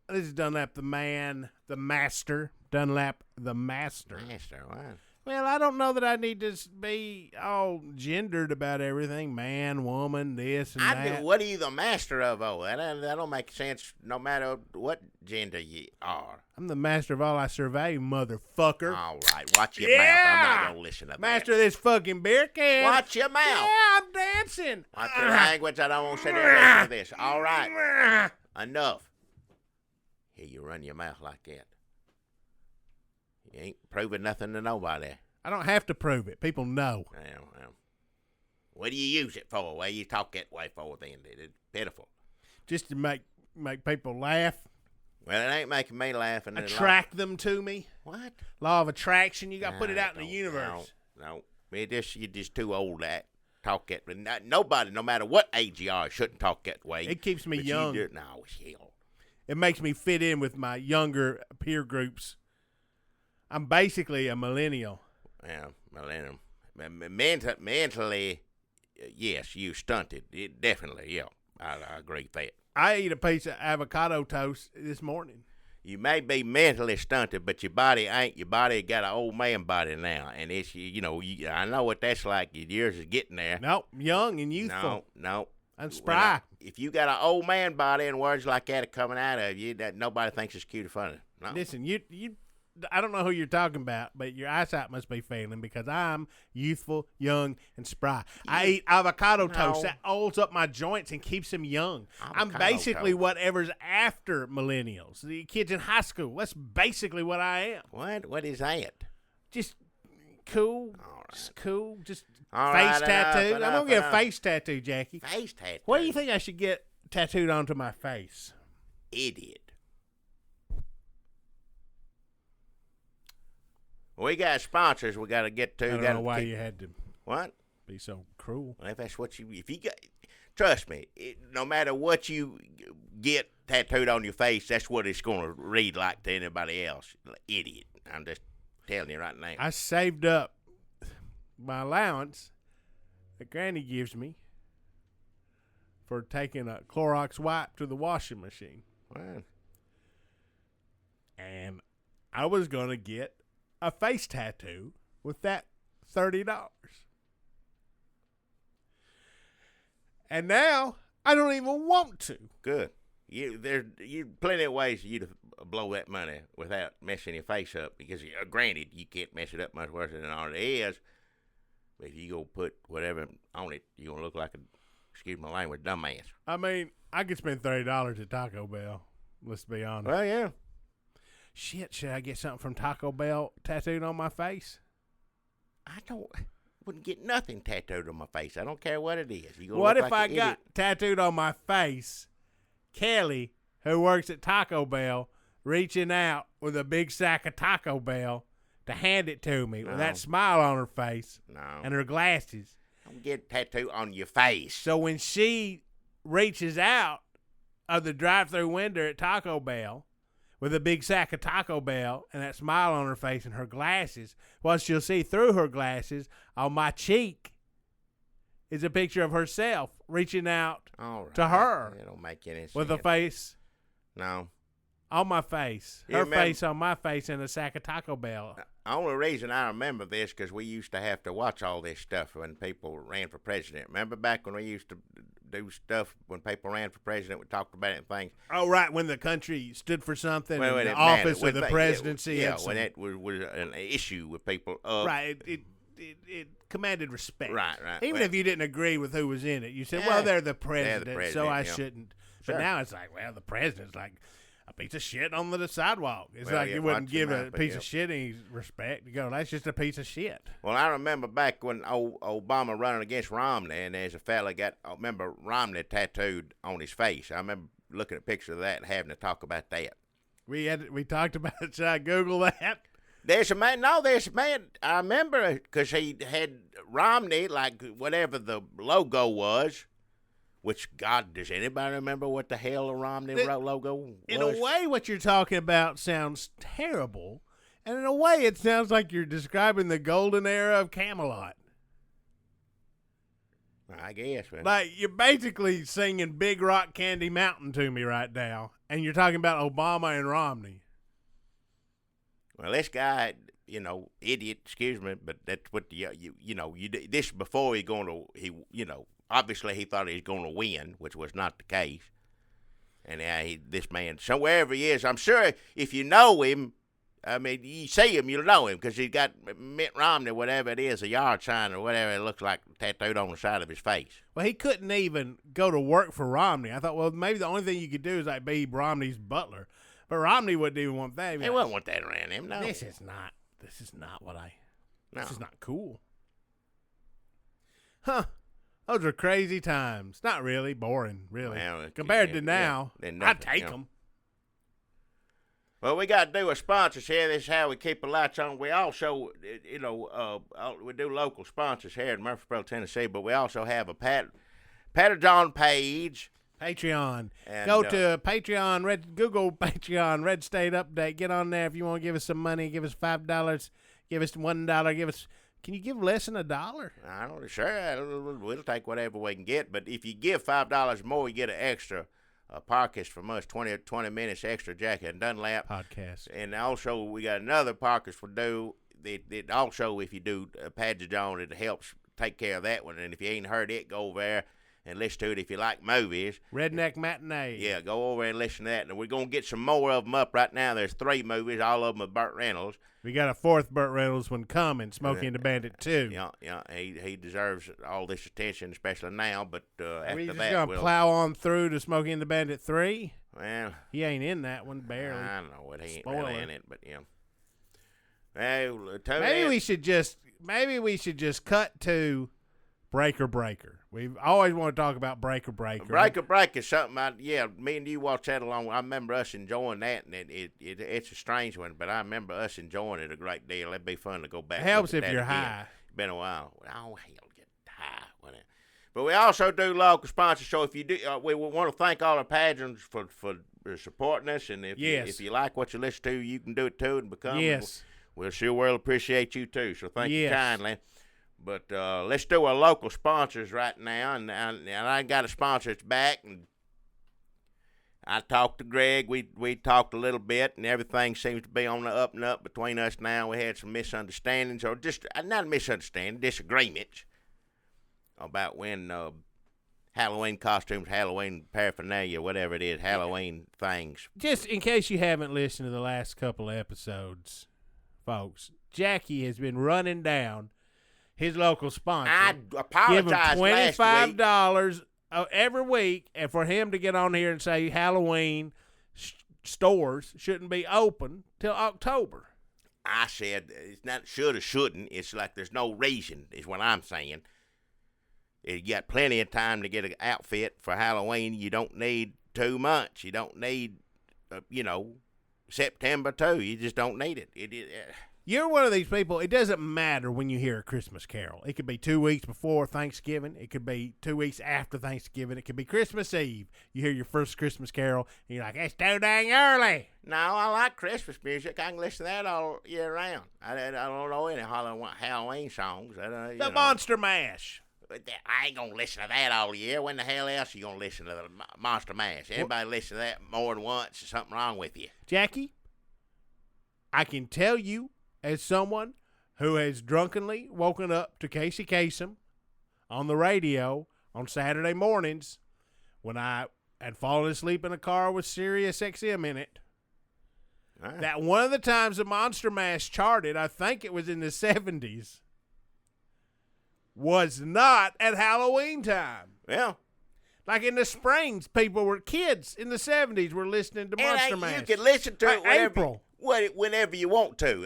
this is Dunlap the man, the master. Dunlap the master. Master, what? Well, I don't know that I need to be all gendered about everything. Man, woman, this and that. What are you the master of? That don't make sense no matter what gender you are. I'm the master of all I survey, motherfucker. All right, watch your mouth. I'm not going to listen to that. Master of this fucking beer can. Watch your mouth. Yeah, I'm dancing. Watch your language. I don't want to sit there and listen to this. All right. Enough. Here you run your mouth like that. You ain't proving nothing to nobody. I don't have to prove it. People know. Well, what do you use it for? Well, you talk that way for then. It's pitiful. Just to make people laugh. Well, it ain't making me laugh. And attract them to me. What? Law of attraction. You got to put it out in the universe. No. You're just too old to talk that way. Nobody, no matter what age you are, shouldn't talk that way. It keeps me young. No, hell. It makes me fit in with my younger peer groups. I'm basically a millennial. Yeah, millennium. Mentally, yes, you stunted. It definitely, yeah. I agree with that. I ate a piece of avocado toast this morning. You may be mentally stunted, but your body ain't. Your body got an old man body now, and it's I know what that's like. Yours is getting there. Nope, young and youthful. No. And spry. If you got an old man body and words like that are coming out of you, that nobody thinks it's cute or funny. No. Listen, you. I don't know who you're talking about, but your eyesight must be failing because I'm youthful, young, and spry. I eat avocado toast. That holds up my joints and keeps them young. I'm basically toast. Whatever's after millennials, the kids in high school. That's basically what I am. What is that? Just cool. All right. Just cool. Just All face right, tattoo. I'm going to get a enough. face tattoo, Jackie. Face tattoo. What do you think I should get tattooed onto my face? Idiot. We got sponsors we got to get to. I don't know why you had to What? be so cruel. Well, if that's what if you got, trust me, no matter what you get tattooed on your face, that's what it's going to read like to anybody else. Idiot. I'm just telling you right now. I saved up my allowance that Granny gives me for taking a Clorox wipe to the washing machine. Well, And I was going to get a face tattoo with that $30. And now I don't even want to. good. There's plenty of ways for you to blow that money without messing your face up. Because granted, you can't mess it up much worse than it already is. But if you go put whatever on it, you're gonna look like a, excuse my language, dumbass. I mean, I could spend $30 at Taco Bell. Let's be honest. Well, yeah. Shit, should I get something from Taco Bell tattooed on my face? Wouldn't get nothing tattooed on my face. I don't care what it is. You gonna What look if like I an got idiot. tattooed on my face, Kelly, who works at Taco Bell, reaching out with a big sack of Taco Bell to hand it to me with that smile on her face No. and her glasses. Don't get a tattoo on your face. So when she reaches out of the drive-thru window at Taco Bell with a big sack of Taco Bell and that smile on her face and her glasses, what she'll see through her glasses on my cheek is a picture of herself reaching out All right. to her It don't make any sense. with a face No. on my face, You her remember- face on my face, and a sack of Taco Bell. The only reason I remember this because we used to have to watch all this stuff when people ran for president. Remember back when we used to do stuff when people ran for president, we talked about it and things. Oh, right, when the country stood for something, Well, in it the office mattered. or the presidency. Yeah, and when some- it was an issue with people. right, it commanded respect. Right. Even Well, if you didn't agree with who was in it, you said, Yeah, well, they're the president, so president, I yeah. shouldn't. Sure. But now it's like, well, the president's like a piece of shit on the sidewalk. It's Well, like yeah, you wouldn't watch give your a mouth, but piece yeah. of shit any respect. You go, that's just a piece of shit. Well, I remember back when Obama running against Romney, and there's a fella I remember Romney tattooed on his face. I remember looking at pictures of that and having to talk about that. We talked about it. Should I Google that? There's a man. I remember because he had Romney, like whatever the logo was. Which, God, does anybody remember what the hell the Romney logo was? In a way, what you're talking about sounds terrible, and in a way, it sounds like you're describing the golden era of Camelot. I guess. Man. Like, you're basically singing Big Rock Candy Mountain to me right now, and you're talking about Obama and Romney. Well, this guy, idiot, excuse me, but that's what this before obviously he thought he was going to win, which was not the case. And this man, so wherever he is, I'm sure if you know him, I mean, you see him, you'll know him because he's got Mitt Romney, whatever it is, a yard sign or whatever it looks like tattooed on the side of his face. Well, he couldn't even go to work for Romney. I thought, well, maybe the only thing you could do is like be Romney's butler. But Romney wouldn't even want that. He wouldn't want that around him, no. This is not what this is not cool. Huh. Those are crazy times. Not really. Boring, really. Well, Compared to now, then I'd nothing, take them. Well, we got to do a sponsors here. This is how we keep the lights on. We also, we do local sponsors here in Murfreesboro, Tennessee, but we also have a Patreon page. Patreon. And, Go to Patreon, Google Patreon, Red State Update. Get on there if you want to give us some money. Give us $5. Give us $1. Can you give less than $1? I don't know. Sure, we'll take whatever we can get. But if you give $5 more, you get an extra podcast from us, 20 minutes extra jacket and Dunlap. Podcast. And also, we got another podcast we'll do. It also, if you do Pads John, it helps take care of that one. And if you ain't heard it, go over there and listen to it if you like movies. Redneck Matinee. Yeah, go over and listen to that. And we're going to get some more of them up right now. There's 3 movies, all of them with Burt Reynolds. We got a 4th Burt Reynolds one coming, Smokey and the Bandit 2. Yeah, he deserves all this attention, especially now. But after we just that, gonna plow on through to Smokey and the Bandit 3. Well, he ain't in that one, barely. I know it. He ain't Spoiler. really in it, but yeah. Well, Maybe we should just cut to Breaker. We've always want to talk about Breaker. Breaker is something. Me and you watched that along. I remember us enjoying that, and it's a strange one, but I remember us enjoying it a great deal. It'd be fun to go back. It helps if you're high. It's been a while. Oh hell, get high. But we also do local sponsors. So if you do, we want to thank all our patrons for supporting us, and if you like what you listen to, you can do it too and become. Yes. We'll sure well appreciate you too. So thank you kindly. But let's do our local sponsors right now, and I got a sponsor that's back, and I talked to Greg. We talked a little bit, and everything seems to be on the up and up between us now. We had some misunderstandings, or just not misunderstandings, disagreements about when Halloween costumes, Halloween paraphernalia, whatever it is, Halloween things. Just in case you haven't listened to the last couple of episodes, folks, Jackie has been running down his local sponsor. I apologize. Give him $25 every week, and for him to get on here and say Halloween stores shouldn't be open till October. I said it's not should or shouldn't. It's like there's no reason is what I'm saying. You got plenty of time to get an outfit for Halloween. You don't need 2 months. You don't need, September too. You just don't need it. You're one of these people, it doesn't matter when you hear a Christmas carol. It could be 2 weeks before Thanksgiving. It could be 2 weeks after Thanksgiving. It could be Christmas Eve. You hear your first Christmas carol, and you're like, it's too dang early. No, I like Christmas music. I can listen to that all year round. I don't know any Halloween songs. The Monster Mash. I ain't going to listen to that all year. When the hell else are you going to listen to the Monster Mash? Anybody listen to that more than once, there's something wrong with you. Jackie, I can tell you, as someone who has drunkenly woken up to Casey Kasem on the radio on Saturday mornings when I had fallen asleep in a car with Sirius XM in it, that one of the times the Monster Mash charted, I think it was in the 70s, was not at Halloween time. Yeah. Like in the Springs, kids in the 70s were listening to Monster Mash. You can listen to it whenever you want to.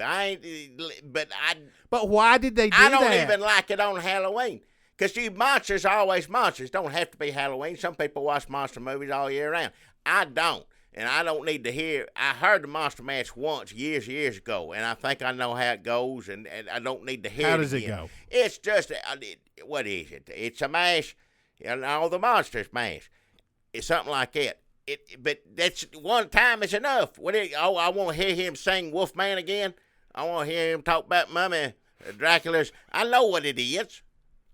But why did they do that? I don't even like it on Halloween. Because monsters are always monsters. Don't have to be Halloween. Some people watch monster movies all year round. I don't. And I don't need to hear. I heard the Monster Mash once years ago, and I think I know how it goes, and I don't need to hear it. How does it go? It's just, what is it? It's a mash, all the monsters mash. It's something like that. But that's one time is enough. I want to hear him sing Wolfman again. I want to hear him talk about Mummy, Dracula's. I know what it is.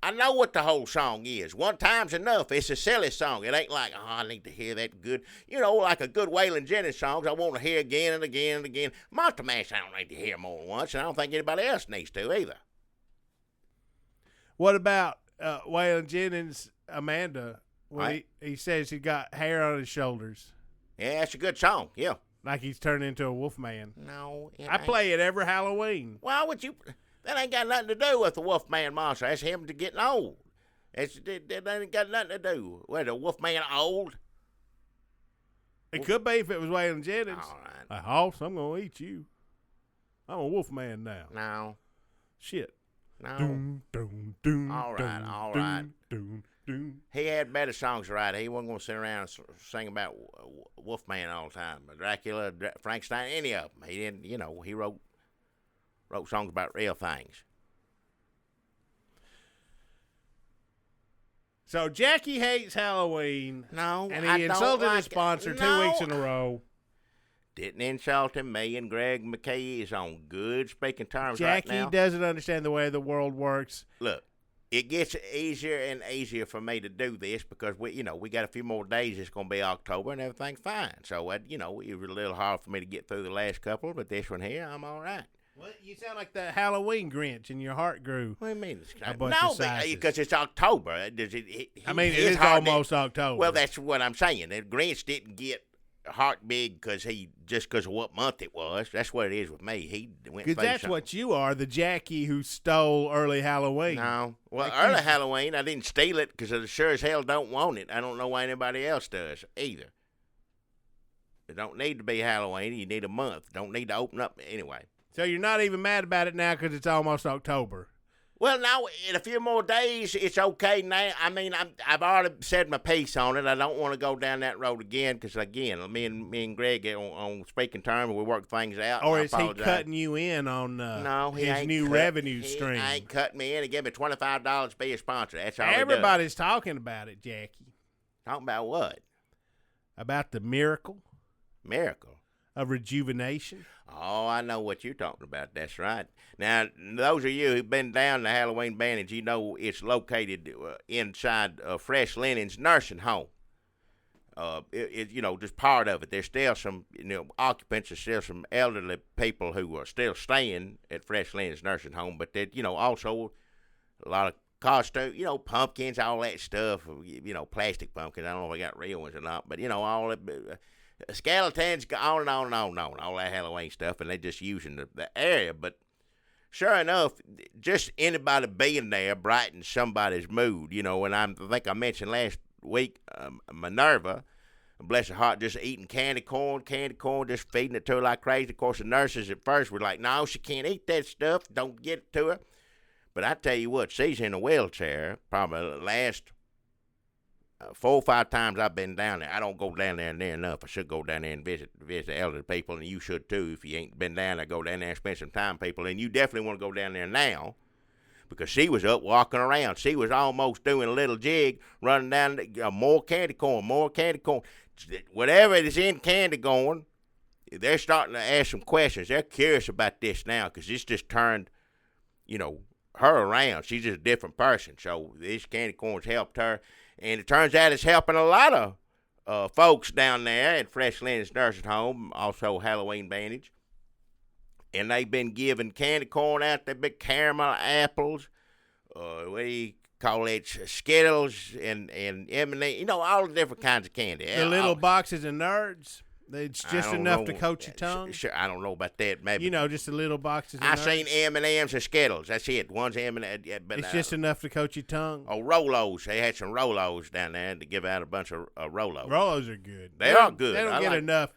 I know what the whole song is. One time's enough. It's a silly song. It ain't like, I need to hear that good. Like a good Waylon Jennings songs I want to hear again and again and again. Monster Mash, I don't need to hear more than once, and I don't think anybody else needs to either. What about Waylon Jennings, Amanda, when he says he got hair on his shoulders? Yeah, it's a good song, yeah. Like he's turned into a wolfman. No. I play it every Halloween. Why would you? That ain't got nothing to do with the Wolfman monster. That's him getting old. That ain't got nothing to do with the Wolfman old. It could be if it was Waylon Jennings. All right. Like, Hoss, I'm going to eat you. I'm a Wolfman now. No. Shit. No. Doom, doom, doom, all right, doom, all doom, right. Doom, doom. He had better songs to write. He wasn't going to sit around and sing about Wolfman all the time. Dracula, Frankenstein, any of them. He didn't, he wrote songs about real things. So Jackie hates Halloween. No, and he insulted his sponsor 2 weeks in a row. Didn't insult him. Me and Greg McKay is on good speaking terms right now. Jackie doesn't understand the way the world works. Look, it gets easier and easier for me to do this because we got a few more days. It's going to be October and everything's fine. So, it was a little hard for me to get through the last couple, but this one here, I'm all right. Well, you sound like the Halloween Grinch, and your heart grew. What do you mean? No, because it's October. It is almost October. Well, that's what I'm saying. The Grinch didn't get heart big because of what month it was. That's what it is with me. He went through because that's something. what you are, the Jackie who stole early Halloween. No. Well, early Halloween, I didn't steal it because I sure as hell don't want it. I don't know why anybody else does either. It don't need to be Halloween. You need a month. Don't need to open up anyway. So you're not even mad about it now because it's almost October. Well, now, in a few more days, it's okay now. I mean, I've already said my piece on it. I don't want to go down that road again because, again, me and Greg get on speaking terms. We work things out. Or is he cutting you in on his new revenue stream? He ain't cutting me in. He gave me $25 to be a sponsor. That's all Everybody's talking about it, Jackie. Talking about what? About the miracle. Miracle? Of rejuvenation. Oh, I know what you're talking about. That's right. Now, those of you who've been down to Halloween Bandage, you know it's located inside Fresh Linen's nursing home. Just part of it. There's still some, occupants. There's still some elderly people who are still staying at Fresh Linen's nursing home. But that, also a lot of costumes, pumpkins, all that stuff. Plastic pumpkins. I don't know if they got real ones or not. But all that. Skeletons, on and on and on and on, all that Halloween stuff, and they just using the area. But sure enough, just anybody being there brightens somebody's mood, and I think I mentioned last week, Minerva, bless her heart, just eating candy corn, just feeding it to her like crazy. Of course, the nurses at first were like, no, she can't eat that stuff, don't get it to her. But I tell you what, she's in a wheelchair, probably the last 4 or 5 times I've been down there. I don't go down there near enough. I should go down there and visit the elderly people, and you should too. If you ain't been down there, go down there and spend some time, people. And you definitely want to go down there now because she was up walking around. She was almost doing a little jig, running down more candy corn. Whatever is in candy corn, they're starting to ask some questions. They're curious about this now because it's just turned, her around. She's just a different person. So this candy corn's helped her. And it turns out it's helping a lot of folks down there at Fresh Linen's Nursing Home, also Halloween Bandage. And they've been giving candy corn out there, big caramel apples, what do you call it, Skittles and M&M, all the different kinds of candy. The little boxes of Nerds. It's just enough to coat your tongue. Sure, I don't know about that. Maybe just a little boxes. I seen M&M's and Skittles. That's it. One's M&M. But it's just enough to coat your tongue. Oh, Rolos. They had some Rolos down there to give out a bunch of Rolos. Rolos are good. They are good. They don't get enough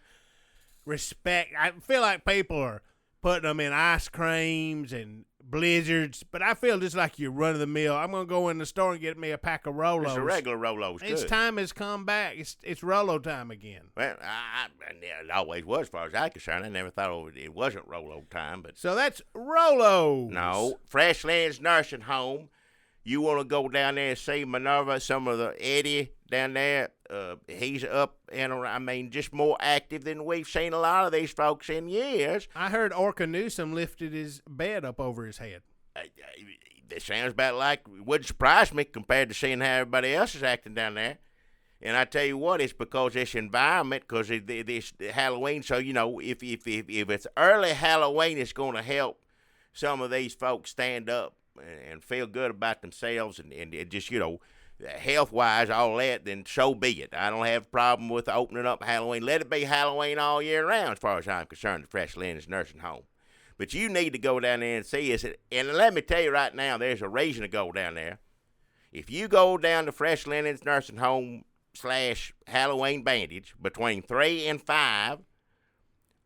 respect. I feel like people are putting them in ice creams and blizzards, but I feel just like you're run of the mill. I'm gonna go in the store and get me a pack of Rolos. It's a regular Rolos. Its time has come back. It's Rolo time again. Well, it always was, as far as I'm concerned. I never thought it wasn't Rolo time, but so that's Rolos. No, Fresh Linen's Nursing Home. You want to go down there and see Minerva, some of the Eddie down there. He's up and around, just more active than we've seen a lot of these folks in years. I heard Orca Newsom lifted his bed up over his head. That sounds about like, it wouldn't surprise me compared to seeing how everybody else is acting down there. And I tell you what, it's because this environment, because this Halloween. So, if it's early Halloween, it's going to help some of these folks stand up and feel good about themselves and just, health-wise, all that, then so be it. I don't have a problem with opening up Halloween. Let it be Halloween all year round as far as I'm concerned, the Fresh Linen's Nursing Home. But you need to go down there and see us. And let me tell you right now, there's a reason to go down there. If you go down to Fresh Linen's Nursing Home / Halloween Bandage between 3 and 5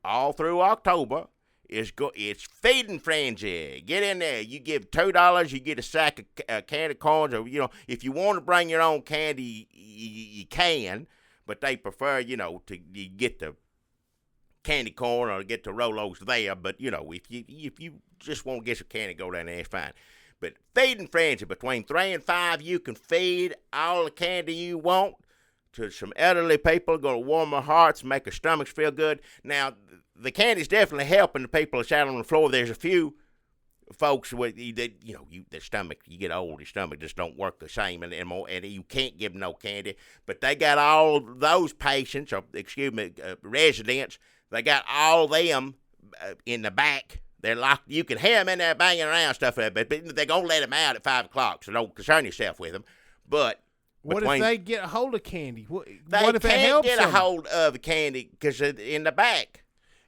all through October, it's feeding frenzy. Get in there. You give $2, you get a sack of candy corns. Or, if you want to bring your own candy, you can. But they prefer, to you get the candy corn or get the Rolos there. But, if you just want to get some candy, go down there, it's fine. But feeding frenzy between 3 and 5, you can feed all the candy you want to some elderly people, going to warm their hearts, make their stomachs feel good. Now, the candy's definitely helping the people that's out on the floor. There's a few folks with their stomach, you get old, your stomach just don't work the same anymore, and you can't give them no candy. But they got all those patients, or residents, they got all them in the back. They're locked. You can hear them in there banging around stuff, but they're gonna let them out at 5 o'clock, so don't concern yourself with them. But what if they get a hold of candy? What if it can't helps get them? a hold of the candy because in the back.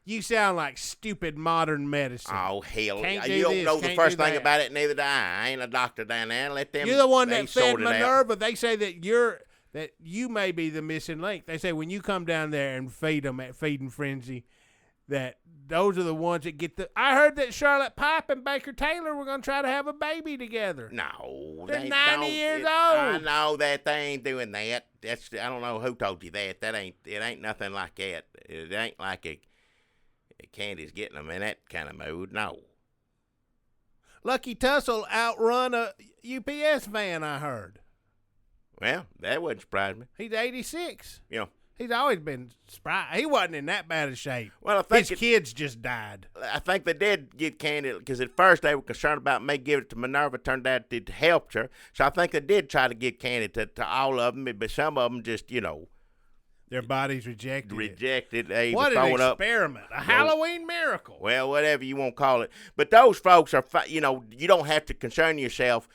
You sound like stupid modern medicine. Oh, hell. Can't You do don't this, know the can't first do thing that. about it, neither do I. I ain't a doctor down there. Let them. You're the one they that fed sort it out. Minerva. They say that you may be the missing link. They say when you come down there and feed them at Feeding Frenzy, that those are the ones that get the. I heard that Charlotte Pipe and Baker Taylor were going to try to have a baby together. No, They're they 90 don't. years old. I know that they ain't doing that. I don't know who told you that. It ain't nothing like that. It ain't like candy's getting them in that kind of mood. No. Lucky Tussle outrun a UPS van, I heard. Well, that wouldn't surprise me. He's 86. You know. He's always been spry. He wasn't in that bad a shape. Well, I think his kids just died. I think they did get candy because at first they were concerned about me giving it to Minerva. Turned out it helped her. So I think they did try to give candy to all of them, but some of them just, their bodies rejected it. They what throwing an experiment. A Halloween miracle. Well, whatever you want to call it. But those folks are, you don't have to concern yourself.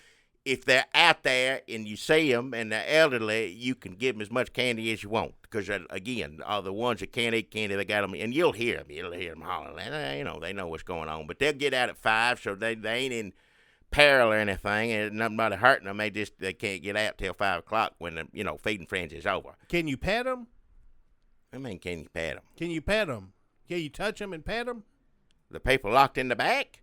If they're out there and you see them and they're elderly, you can give them as much candy as you want. Because, again, all the ones that can't eat candy, they got them. And you'll hear them. You'll hear them hollering. They know what's going on. But they'll get out at 5, so they ain't in peril or anything. And nobody hurting them. They can't get out till 5 o'clock when the, Feeding Frenzy is over. Can you pet them? I mean, can you pet them? Can you pet them? Can you touch them and pet them? The people locked in the back?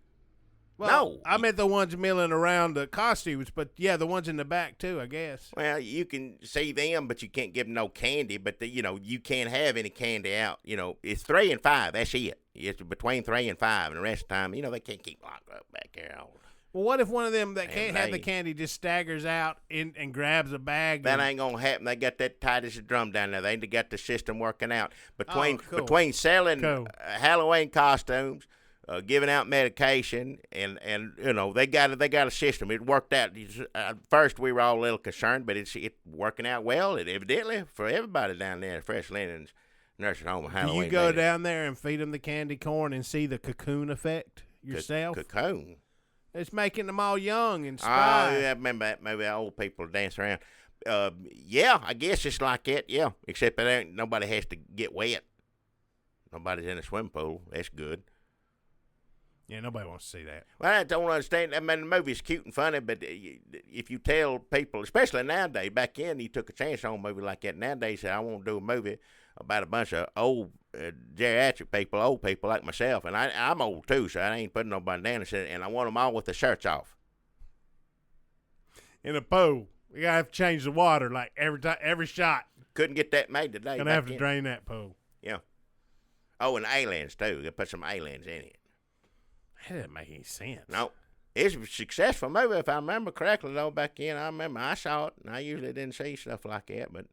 Well, no. I meant the ones milling around the costumes, but, yeah, the ones in the back, too, I guess. Well, you can see them, but you can't give them no candy. But, you can't have any candy out. It's 3 and 5. That's it. It's between 3 and 5. And the rest of the time, they can't keep locked up back there. Well, what if one of them that can't have the candy just staggers out and grabs a bag? That ain't going to happen. They got that tight as a drum down there. They ain't got the system working out. Between selling Halloween costumes, giving out medication, and they got a system. It worked out. First, we were all a little concerned, but it's working out well. It evidently for everybody down there at Fresh Linens Nursing Home. Halloween. Do you go down there and feed them the candy corn and see the cocoon effect yourself? Cocoon. It's making them all young and spry. Oh, yeah, I remember that movie. Old people dance around. Yeah, I guess it's like that. Yeah, except that nobody has to get wet. Nobody's in a swimming pool. That's good. Yeah, nobody wants to see that. Well, I don't understand. I mean, the movie's cute and funny, but if you tell people, especially nowadays, back then you took a chance on a movie like that. Nowadays, I want to do a movie about a bunch of old geriatric people, old people like myself, and I'm old too, so I ain't putting nobody down. And I want them all with their shirts off. In a pool, we gotta have to change the water like every shot. Couldn't get that made today. Gonna have to drain that pool. Yeah. Oh, and aliens too. They put some aliens in it. That doesn't make any sense. No. It's a successful movie, if I remember correctly, though, back then. I remember I saw it, and I usually didn't see stuff like that, but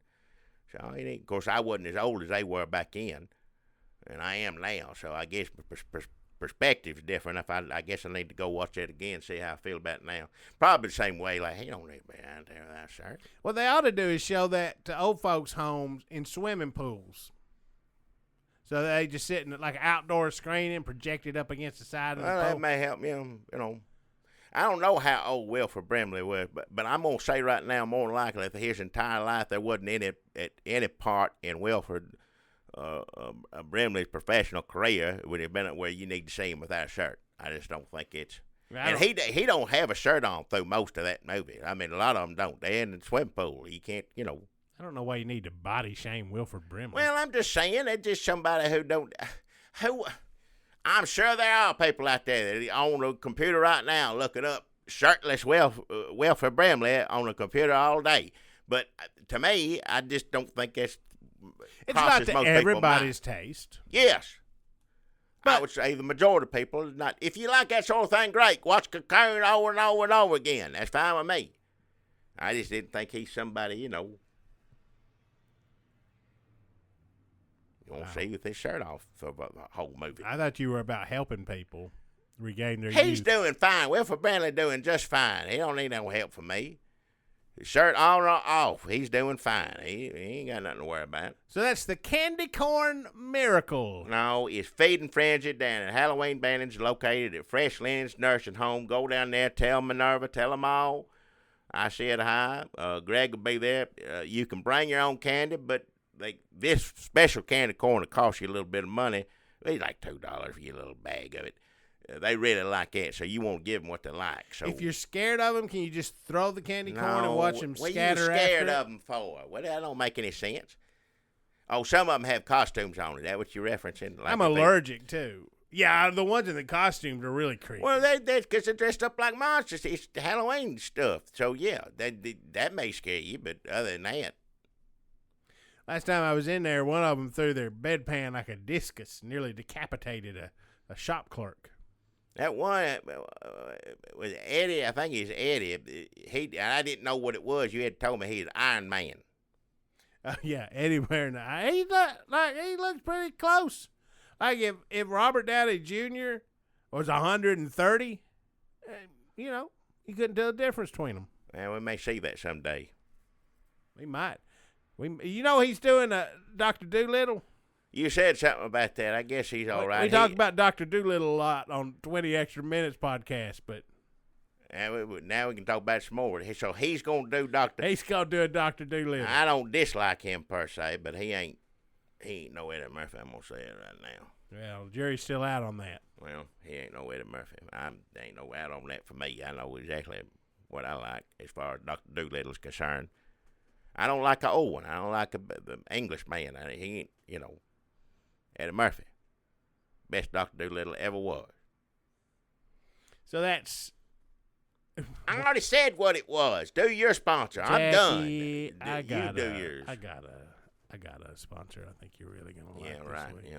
so of course, I wasn't as old as they were back then, and I am now, so I guess perspective's different. I guess I need to go watch it again, see how I feel about it now. Probably the same way, like, he don't need to be out there without a shirt. What they ought to do is show that to old folks' homes in swimming pools. So they just sit in like an outdoor screening projected up against the side of the pool. That may help me, I don't know how old Wilford Brimley was, but I'm going to say right now, more than likely, that his entire life there wasn't any part in Wilford Brimley's professional career would have been where you need to see him without a shirt. I just don't think it's. And he don't have a shirt on through most of that movie. I mean, a lot of them don't. They're in the swim pool. You can't, I don't know why you need to body shame Wilford Brimley. Well, I'm just saying, it's just somebody who I'm sure there are people out there that on the computer right now looking up shirtless Wilford Brimley on the computer all day. But to me, I just don't think it's not to everybody's taste. Yes. But I would say the majority of people is not. If you like that sort of thing, great. Watch Cocoon over and over and over again. That's fine with me. I just didn't think he's somebody, You won't see with his shirt off for the whole movie. I thought you were about helping people regain their He's youth. doing fine. Wilford Bradley doing just fine. He don't need no help from me. His shirt on or off, he's doing fine. He ain't got nothing to worry about. So that's the candy corn miracle. No, it's feeding frenzy down at Halloween Bandage located at Fresh Linens Nursing Home. Go down there, tell Minerva, tell them all. I said hi. Greg will be there. You can bring your own candy, but this special candy corn will cost you a little bit of money. It's like $2 for your little bag of it. They really like that, so you won't give them what they like. So If you're scared of them, can you just throw the candy corn and watch them what scatter are you scared after of them for? Well, that don't make any sense. Oh, some of them have costumes on. Is that what you're referencing? Like I'm allergic, too. Yeah, the ones in the costumes are really creepy. Well, that's because they're dressed up like monsters. It's Halloween stuff. So, yeah, that may scare you, but other than that. Last time I was in there, one of them threw their bedpan like a discus, nearly decapitated a shop clerk. That one was Eddie. I think he's Eddie. I didn't know what it was. You had told me he's Iron Man. Yeah, Eddie wearing he looks pretty close. Like if Robert Downey Jr. was 130, you couldn't tell the difference between them. Well, we may see that someday. We might. He's doing Dr. Doolittle. You said something about that. I guess he's all right. We talked about Dr. Doolittle a lot on 20 Extra Minutes podcast, but now we can talk about it some more. So he's going to do Dr. He's going to do a Dr. Doolittle. I don't dislike him per se, but he ain't no Eddie Murphy. I'm going to say it right now. Well, jury's still out on that. Well, he ain't no Eddie Murphy. Ain't no out on that for me. I know exactly what I like as far as Dr. Doolittle's concerned. I don't like an old one. I don't like the English man. He ain't, Eddie Murphy. Best Dr. Doolittle ever was. So that's... I already said what it was. Do your sponsor. Jackie, I'm done. You do yours. I got a sponsor. I think you're really going to like Yeah, this right. week. Yeah.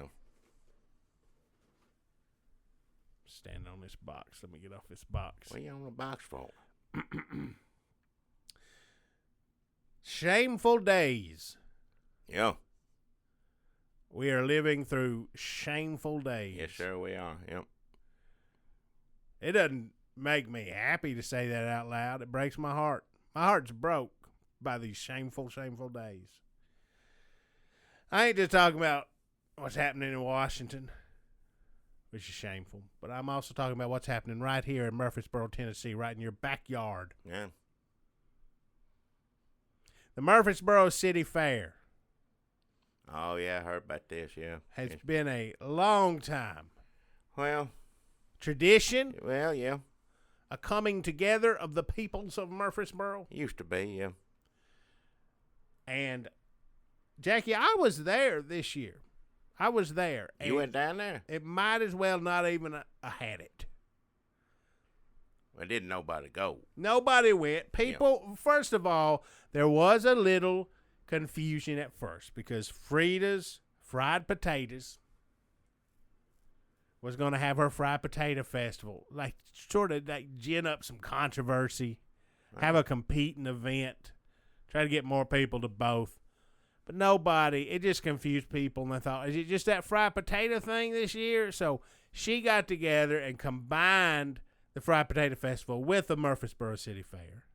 Standing on this box. Let me get off this box. What are you on the box for? Shameful days. Yeah. We are living through shameful days. Yes, sir, we are. Yep. It doesn't make me happy to say that out loud. It breaks my heart. My heart's broke by these shameful, shameful days. I ain't just talking about what's happening in Washington, which is shameful, but I'm also talking about what's happening right here in Murfreesboro, Tennessee, right in your backyard. Yeah. The Murfreesboro City Fair. Oh, yeah, I heard about this, yeah. Has been a long time Well, tradition, yeah. a coming together of the peoples of Murfreesboro. Used to be, yeah. And, Jackie, I was there this year. I was there. You went down there? It might as well not even had it. Well, didn't nobody go. Nobody went. People, First of all, there was a little confusion at first because Frida's Fried Potatoes was going to have her fried potato festival, like sort of like gin up some controversy, have a competing event, try to get more people to both. But nobody, it just confused people, and they thought, is it just that fried potato thing this year? So she got together and combined the Fried Potato Festival with the Murfreesboro City Fair.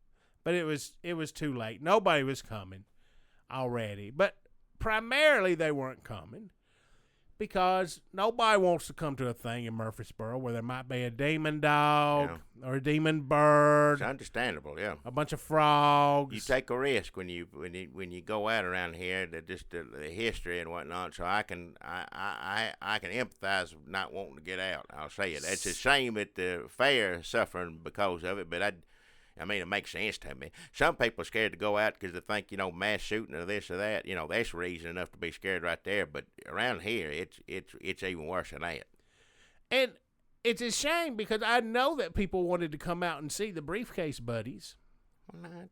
But it was too late. Nobody was coming already. But primarily they weren't coming because nobody wants to come to a thing in Murfreesboro where there might be a demon dog or a demon bird. It's understandable, yeah. A bunch of frogs. You take a risk when you go out around here, the history and whatnot. So I can empathize with not wanting to get out. I'll say it. It's a shame that the fair is suffering because of it, but I mean, it makes sense to me. Some people are scared to go out because they think, mass shooting or this or that. That's reason enough to be scared right there. But around here, it's even worse than that. And it's a shame because I know that people wanted to come out and see the Briefcase Buddies.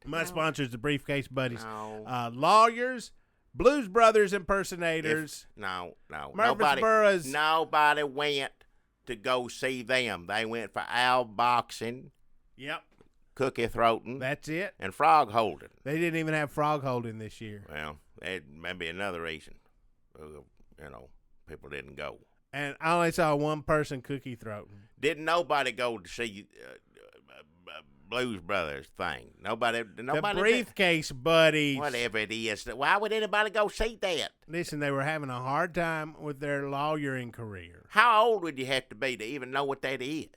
My sponsor's the Briefcase Buddies. No. Lawyers, Blues Brothers impersonators. No. Murfreesboro's. Nobody went to go see them. They went for owl boxing. Yep. Cookie throating. That's it. And frog holding. They didn't even have frog holding this year. Well, that may be another reason. people didn't go. And I only saw one person cookie throating. Didn't nobody go to see Blues Brothers thing? Nobody. The Briefcase Buddies. Whatever it is. Why would anybody go see that? Listen, they were having a hard time with their lawyering career. How old would you have to be to even know what that is?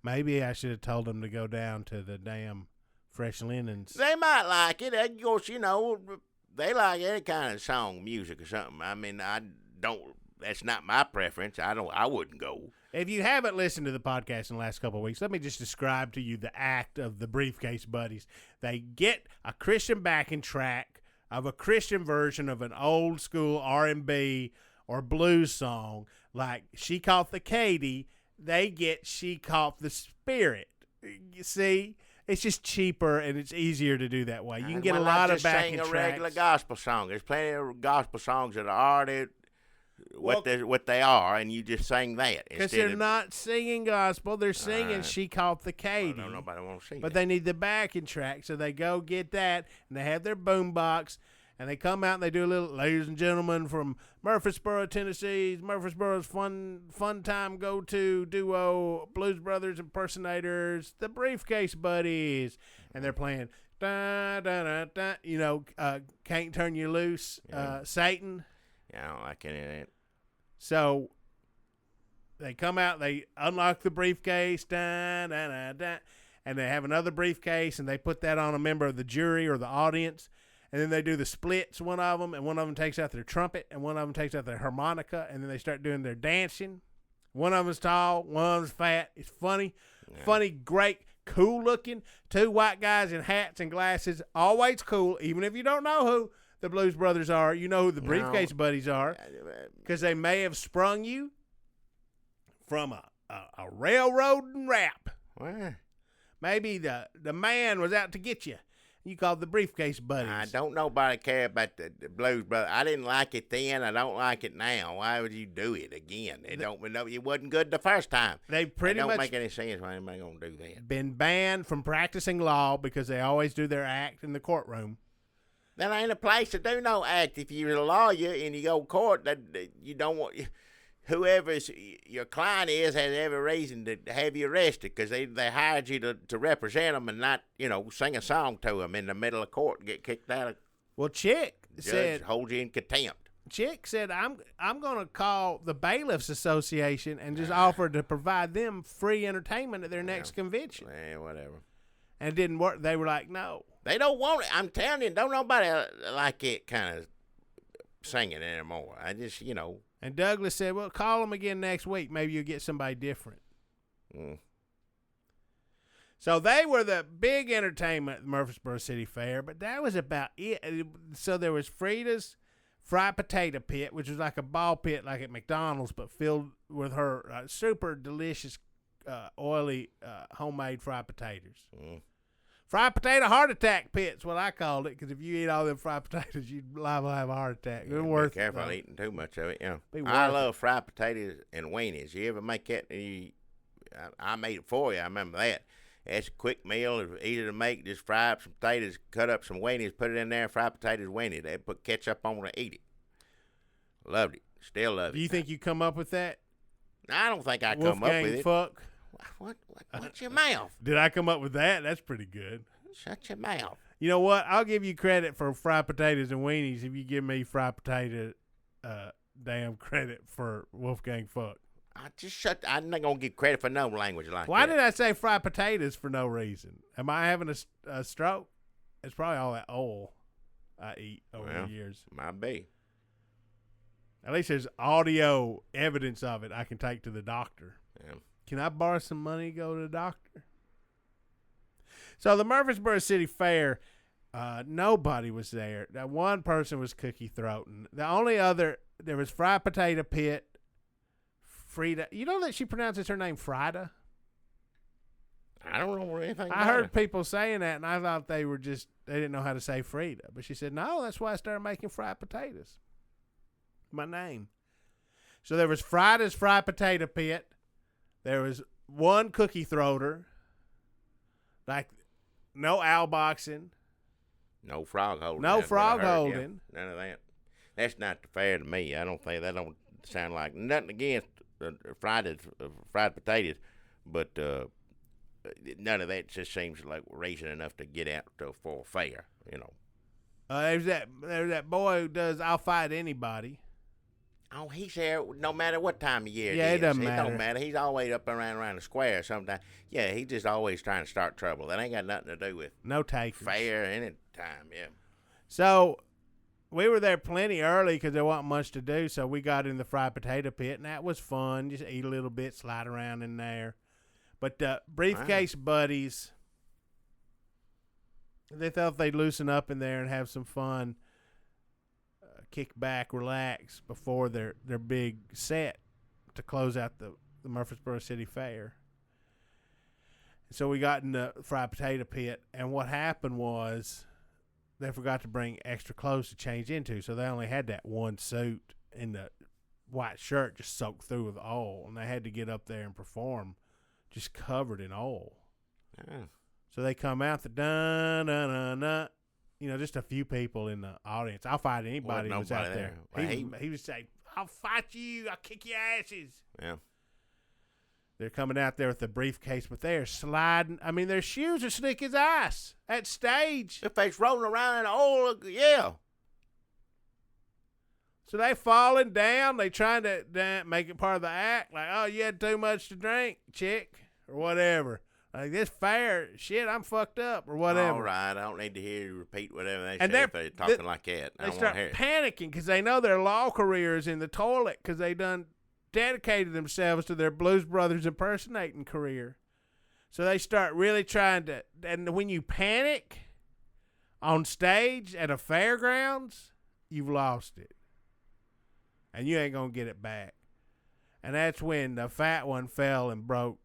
Maybe I should have told them to go down to the damn Fresh Linens. They might like it. Of course, they like any kind of song, music, or something. I mean, I don't. That's not my preference. I wouldn't go. If you haven't listened to the podcast in the last couple of weeks, let me just describe to you the act of the Briefcase Buddies. They get a Christian backing track of a Christian version of an old school R&B or blues song, like She Caught the Katy. They get She Caught the Spirit. You see? It's just cheaper and it's easier to do that way. You can get a lot of backing tracks. Sing a regular gospel song. There's plenty of gospel songs that are already what they are, and you just sing that. Because they're not singing gospel. They're singing She Caught the Katy. Well, nobody wants to sing But that. they need the backing track, so they go get that, and they have their boombox, and they come out and they do a little, ladies and gentlemen, from Murfreesboro, Tennessee, Murfreesboro's fun time go-to duo, Blues Brothers impersonators, the Briefcase Buddies. And they're playing, Can't Turn You Loose, Satan. Yeah, I don't like any of that. So they come out, they unlock the briefcase, and they have another briefcase, and they put that on a member of the jury or the audience. And then they do the splits, one of them, and one of them takes out their trumpet, and one of them takes out their harmonica, and then they start doing their dancing. One of them's tall, one of them's fat. It's funny, great, cool looking. Two white guys in hats and glasses, always cool, even if you don't know who the Blues Brothers are. You know who the Briefcase Buddies are, because they may have sprung you from a railroading rap. Well, Maybe the man was out to get you. You called the Briefcase Buddies. I don't nobody care about the Blues Brothers. I didn't like it then. I don't like it now. Why would you do it again? It wasn't good the first time. They pretty it much don't make any sense. Why anybody gonna do that? been banned from practicing law because they always do their act in the courtroom. That ain't a place to do no act. If you're a lawyer and you go to court, that you don't want whoever your client is has every reason to have you arrested because they hired you to represent them and not sing a song to them in the middle of court and get kicked out. Well, Chick said, hold you in contempt. Chick said, I'm going to call the Bailiffs Association and just offer to provide them free entertainment at their next convention. Whatever. And it didn't work. They were like, no. They don't want it. I'm telling you, don't nobody like it kind of singing anymore. I just, And Douglas said, well, call them again next week. Maybe you'll get somebody different. So they were the big entertainment at the Murfreesboro City Fair, but that was about it. So there was Frida's fried potato pit, which was like a ball pit like at McDonald's, but filled with her super delicious, oily, homemade fried potatoes. Fried potato heart attack pit's what I called it, because if you eat all them fried potatoes, you'd liable to have a heart attack. Yeah, worth be careful eating too much of it. I love fried potatoes and weenies. You ever make that? I made it for you. I remember that. It's a quick meal. It's easy to make. Just fry up some potatoes, cut up some weenies, put it in there, fried potatoes, weenies. They put ketchup on it, eat it. Loved it. Still love it. Do you think you come up with that? I don't think I come up with it. Fuck. What's your mouth? Did I come up with that? That's pretty good. Shut your mouth. You know what? I'll give you credit for fried potatoes and weenies if you give me fried potato damn credit for Wolfgang Fuck. I'm not going to give credit for no language like that. Why did I say fried potatoes for no reason? Am I having a stroke? It's probably all that oil I eat over the years. Might be. At least there's audio evidence of it I can take to the doctor. Yeah. Can I borrow some money to go to the doctor? So the Murfreesboro City Fair, nobody was there. That one person was cookie throating. The only other, there was fried potato pit, Frida. You know that she pronounces her name Frida? I don't know anything I heard people saying that, and I thought they didn't know how to say Frida. But she said, no, that's why I started making fried potatoes. My name. So there was Frida's fried potato pit. There was one cookie throater. Like, no owl boxing. No frog holding. No frog holding. Yeah, none of that. That's not fair to me. I don't think that don't sound like nothing against fried potatoes, but none of that just seems like reason enough to get out for a fair, you know. There's that boy who does I'll Fight Anybody. Oh, he's there no matter what time of year Yeah, it is. it doesn't It matter. don't matter. He's always up around the square sometime. Yeah, he's just always trying to start trouble. That ain't got nothing to do with No takers. fair any time, yeah. So we were there plenty early because there wasn't much to do, so we got in the fried potato pit, and that was fun. Just eat a little bit, slide around in there. But briefcase buddies, they thought they'd loosen up in there and have some fun, kick back, relax before their big set to close out the Murfreesboro City Fair. So we got in the fried potato pit, and what happened was they forgot to bring extra clothes to change into, so they only had that one suit and the white shirt just soaked through with oil, and they had to get up there and perform just covered in oil. Oh. So they come out the dun-dun-dun-dun. You know, just a few people in the audience. I'll Fight Anybody was out there. Well, He would say, I'll fight you. I'll kick your asses. Yeah. They're coming out there with the briefcase, but they're sliding. I mean, their shoes are slick as ice at stage. If they's rolling around in oil, yeah. So they falling down. They trying to make it part of the act. Like, oh, you had too much to drink, chick, or whatever. Like, this fair, shit, I'm fucked up, or whatever. All right, I don't need to hear you repeat whatever they And say if they're talking like that. I They don't start want to hear it. panicking because they know their law career is in the toilet because they done dedicated themselves to their Blues Brothers impersonating career. So they start really trying to, and when you panic on stage at a fairgrounds, you've lost it. And you ain't going to get it back. And that's when the fat one fell and broke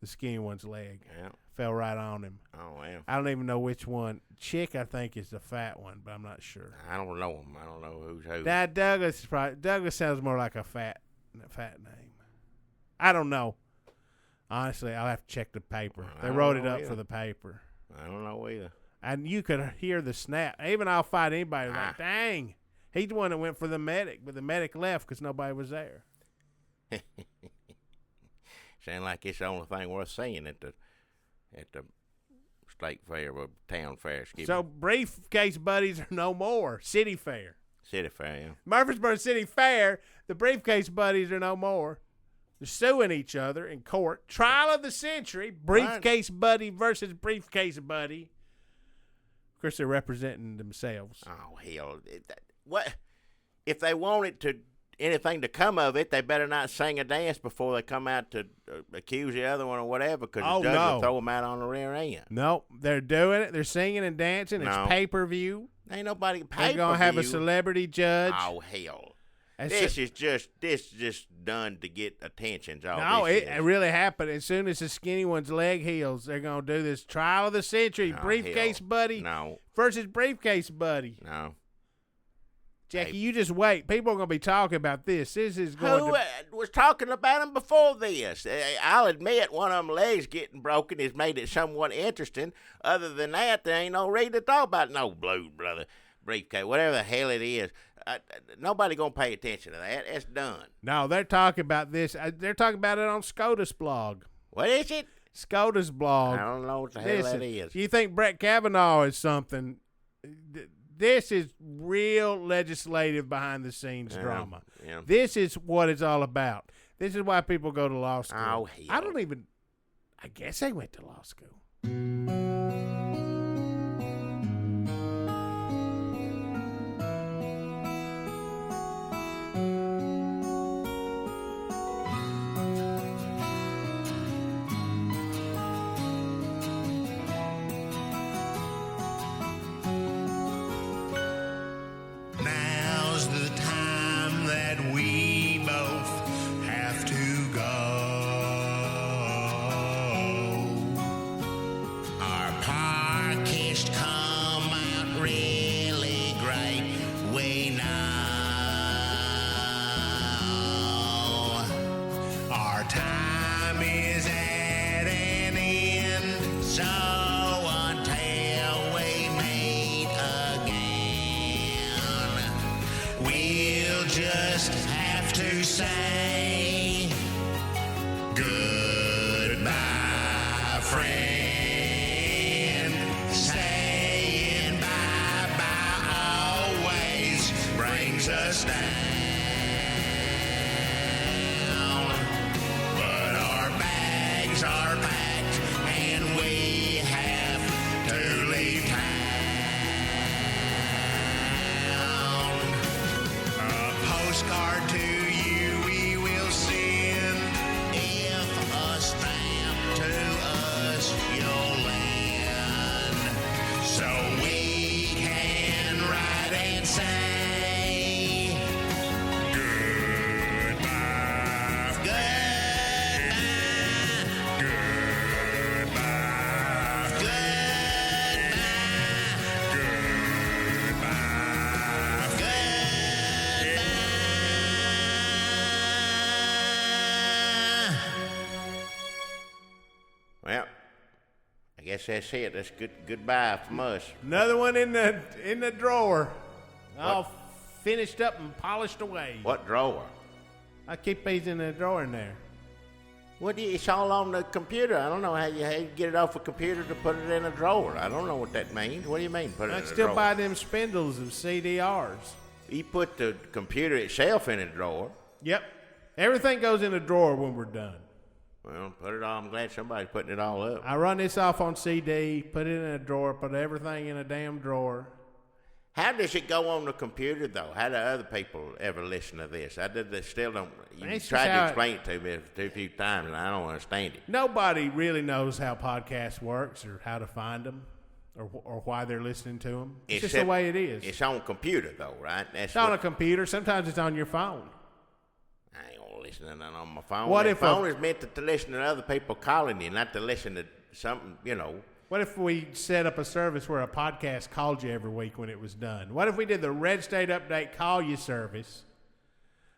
the skinny one's leg. Yeah. Fell right on him. Oh, well. I don't even know which one. Chick, I think, is the fat one, but I'm not sure. I don't know him. I don't know who's who. Now, Douglas sounds more like a fat name. I don't know. Honestly, I'll have to check the paper. They wrote it up for the paper. I don't know either. And you could hear the snap. Even I'll Fight Anybody. Like, dang. He's the one that went for the medic, but the medic left because nobody was there. Sound like it's the only thing worth seeing at the state fair or town fair. Excuse So me. briefcase buddies are no more. City Fair. City fair, yeah. Murfreesboro City Fair, the briefcase buddies are no more. They're suing each other in court. Trial of the century. Briefcase buddy versus briefcase buddy. Of course, they're representing themselves. Oh, hell. What? If they wanted anything to come of it, they better not sing or dance before they come out to accuse the other one or whatever, because the judge will throw them out on the rear end. Nope, they're doing it. They're singing and dancing. No. It's pay-per-view. Ain't nobody pay-per-view. They're going to have a celebrity judge. Oh, hell. And This is just done to get attention. No, it really happened. As soon as the skinny one's leg heals, they're going to do this trial of the century. Oh, briefcase hell. buddy versus briefcase buddy. No. Jackie, you just wait. People are going to be talking about this. This is going Who was talking about him before this? I'll admit one of them legs getting broken has made it somewhat interesting. Other than that, there ain't no reason to talk about no Blues Brother briefcase, whatever the hell it is. Nobody going to pay attention to that. It's done. No, they're talking about this. They're talking about it on SCOTUS blog. What is it? SCOTUS blog. I don't know what the hell that is. You think Brett Kavanaugh is something? This is real legislative behind-the-scenes drama. Yeah. This is what it's all about. This is why people go to law school. Oh, hell. I guess they went to law school. Now's the time that we both have to go. Our just have to say goodbye, friend. Saying bye-bye always brings us down. But our bags are packed and we have to leave town. A postcard to you we will send if a stamp to us you'll lend, so we can write and say goodbye, goodbye, goodbye, goodbye, goodbye. Well, I guess that's it. That's goodbye from us. Another one in the drawer. All finished up and polished away. What drawer? I keep these in the drawer in there. What do you, it's all on the computer. I don't know how you get it off a computer to put it in a drawer. I don't know what that means. What do you mean, put it I in a still drawer? buy them spindles of CDRs. You put the computer itself in a drawer. Yep. Everything goes in a drawer when we're done. Well, put it all. I'm glad somebody's putting it all up. I run this off on CD, put it in a drawer, put everything in a damn drawer. How does it go on the computer, though? How do other people ever listen to this? They still don't. You That's tried just to how explain it to me a few times, and I don't understand it. Nobody really knows how podcast works or how to find them or why they're listening to them. It's just the Except way it is. It's on computer, though, right? That's It's on a computer. Sometimes it's on your phone. I ain't gonna listen to nothing on my phone. What The if phone is meant to listen to other people calling you, not to listen to something, you know. What if we set up a service where a podcast called you every week when it was done? What if we did the Red State Update call you service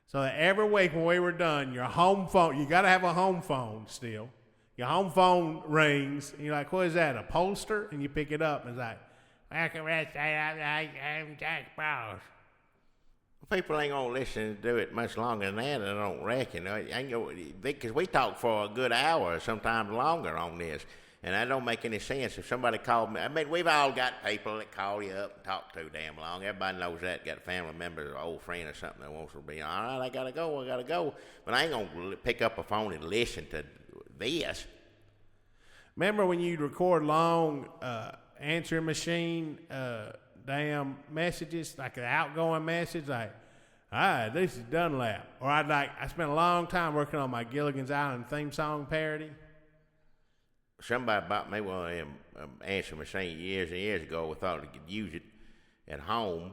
so that every week when we were done, your home phone, you got to have a home phone still. Your home phone rings, and you're like, what is that, a pollster? And you pick it up, and it's like, welcome Red State Update, I'm Jack Bros. People ain't gonna listen to do it much longer than that. I don't reckon. Because we talk for a good hour, sometimes longer on this. And that don't make any sense. If somebody called me, I mean, we've all got people that call you up and talk too damn long. Everybody knows that. Got a family member or old friend or something that wants to be, all right, I gotta go. But I ain't gonna pick up a phone and listen to this. Remember when you'd record long answering machine damn messages, like an outgoing message, like, hi, this is Dunlap. Or I spent a long time working on my Gilligan's Island theme song parody. Somebody bought me one of them answering machine years and years ago. We thought we could use it at home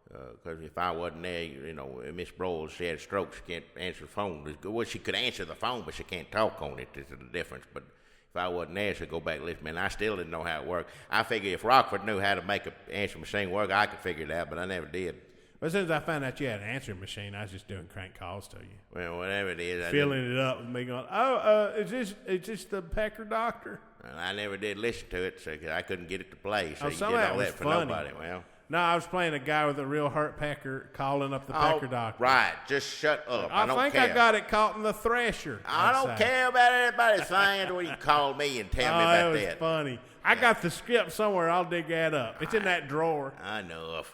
because if I wasn't there, you know, Miss Broyles, she had a stroke. She can't answer the phone. Well, she could answer the phone, but she can't talk on it. There's the difference. But if I wasn't there, she'd go back and listen. Man, I still didn't know how it worked. I figured if Rockford knew how to make an answering machine work, I could figure it out, but I never did. But as soon as I found out you had an answering machine, I was just doing crank calls to you. Well, whatever it is. Filling it up with me going, is this the Pecker Doctor? And I never did listen to it, so I couldn't get it to play. So you some did of that all was that for funny. nobody. Well, No, I was playing a guy with a real hurt pecker calling up the Pecker Doctor. Right. Just shut up. I don't think care. I got it caught in the thresher. I don't care about anybody's saying when you call me and tell me about That was that. funny. I got the script somewhere. I'll dig that up. It's in that drawer. I know.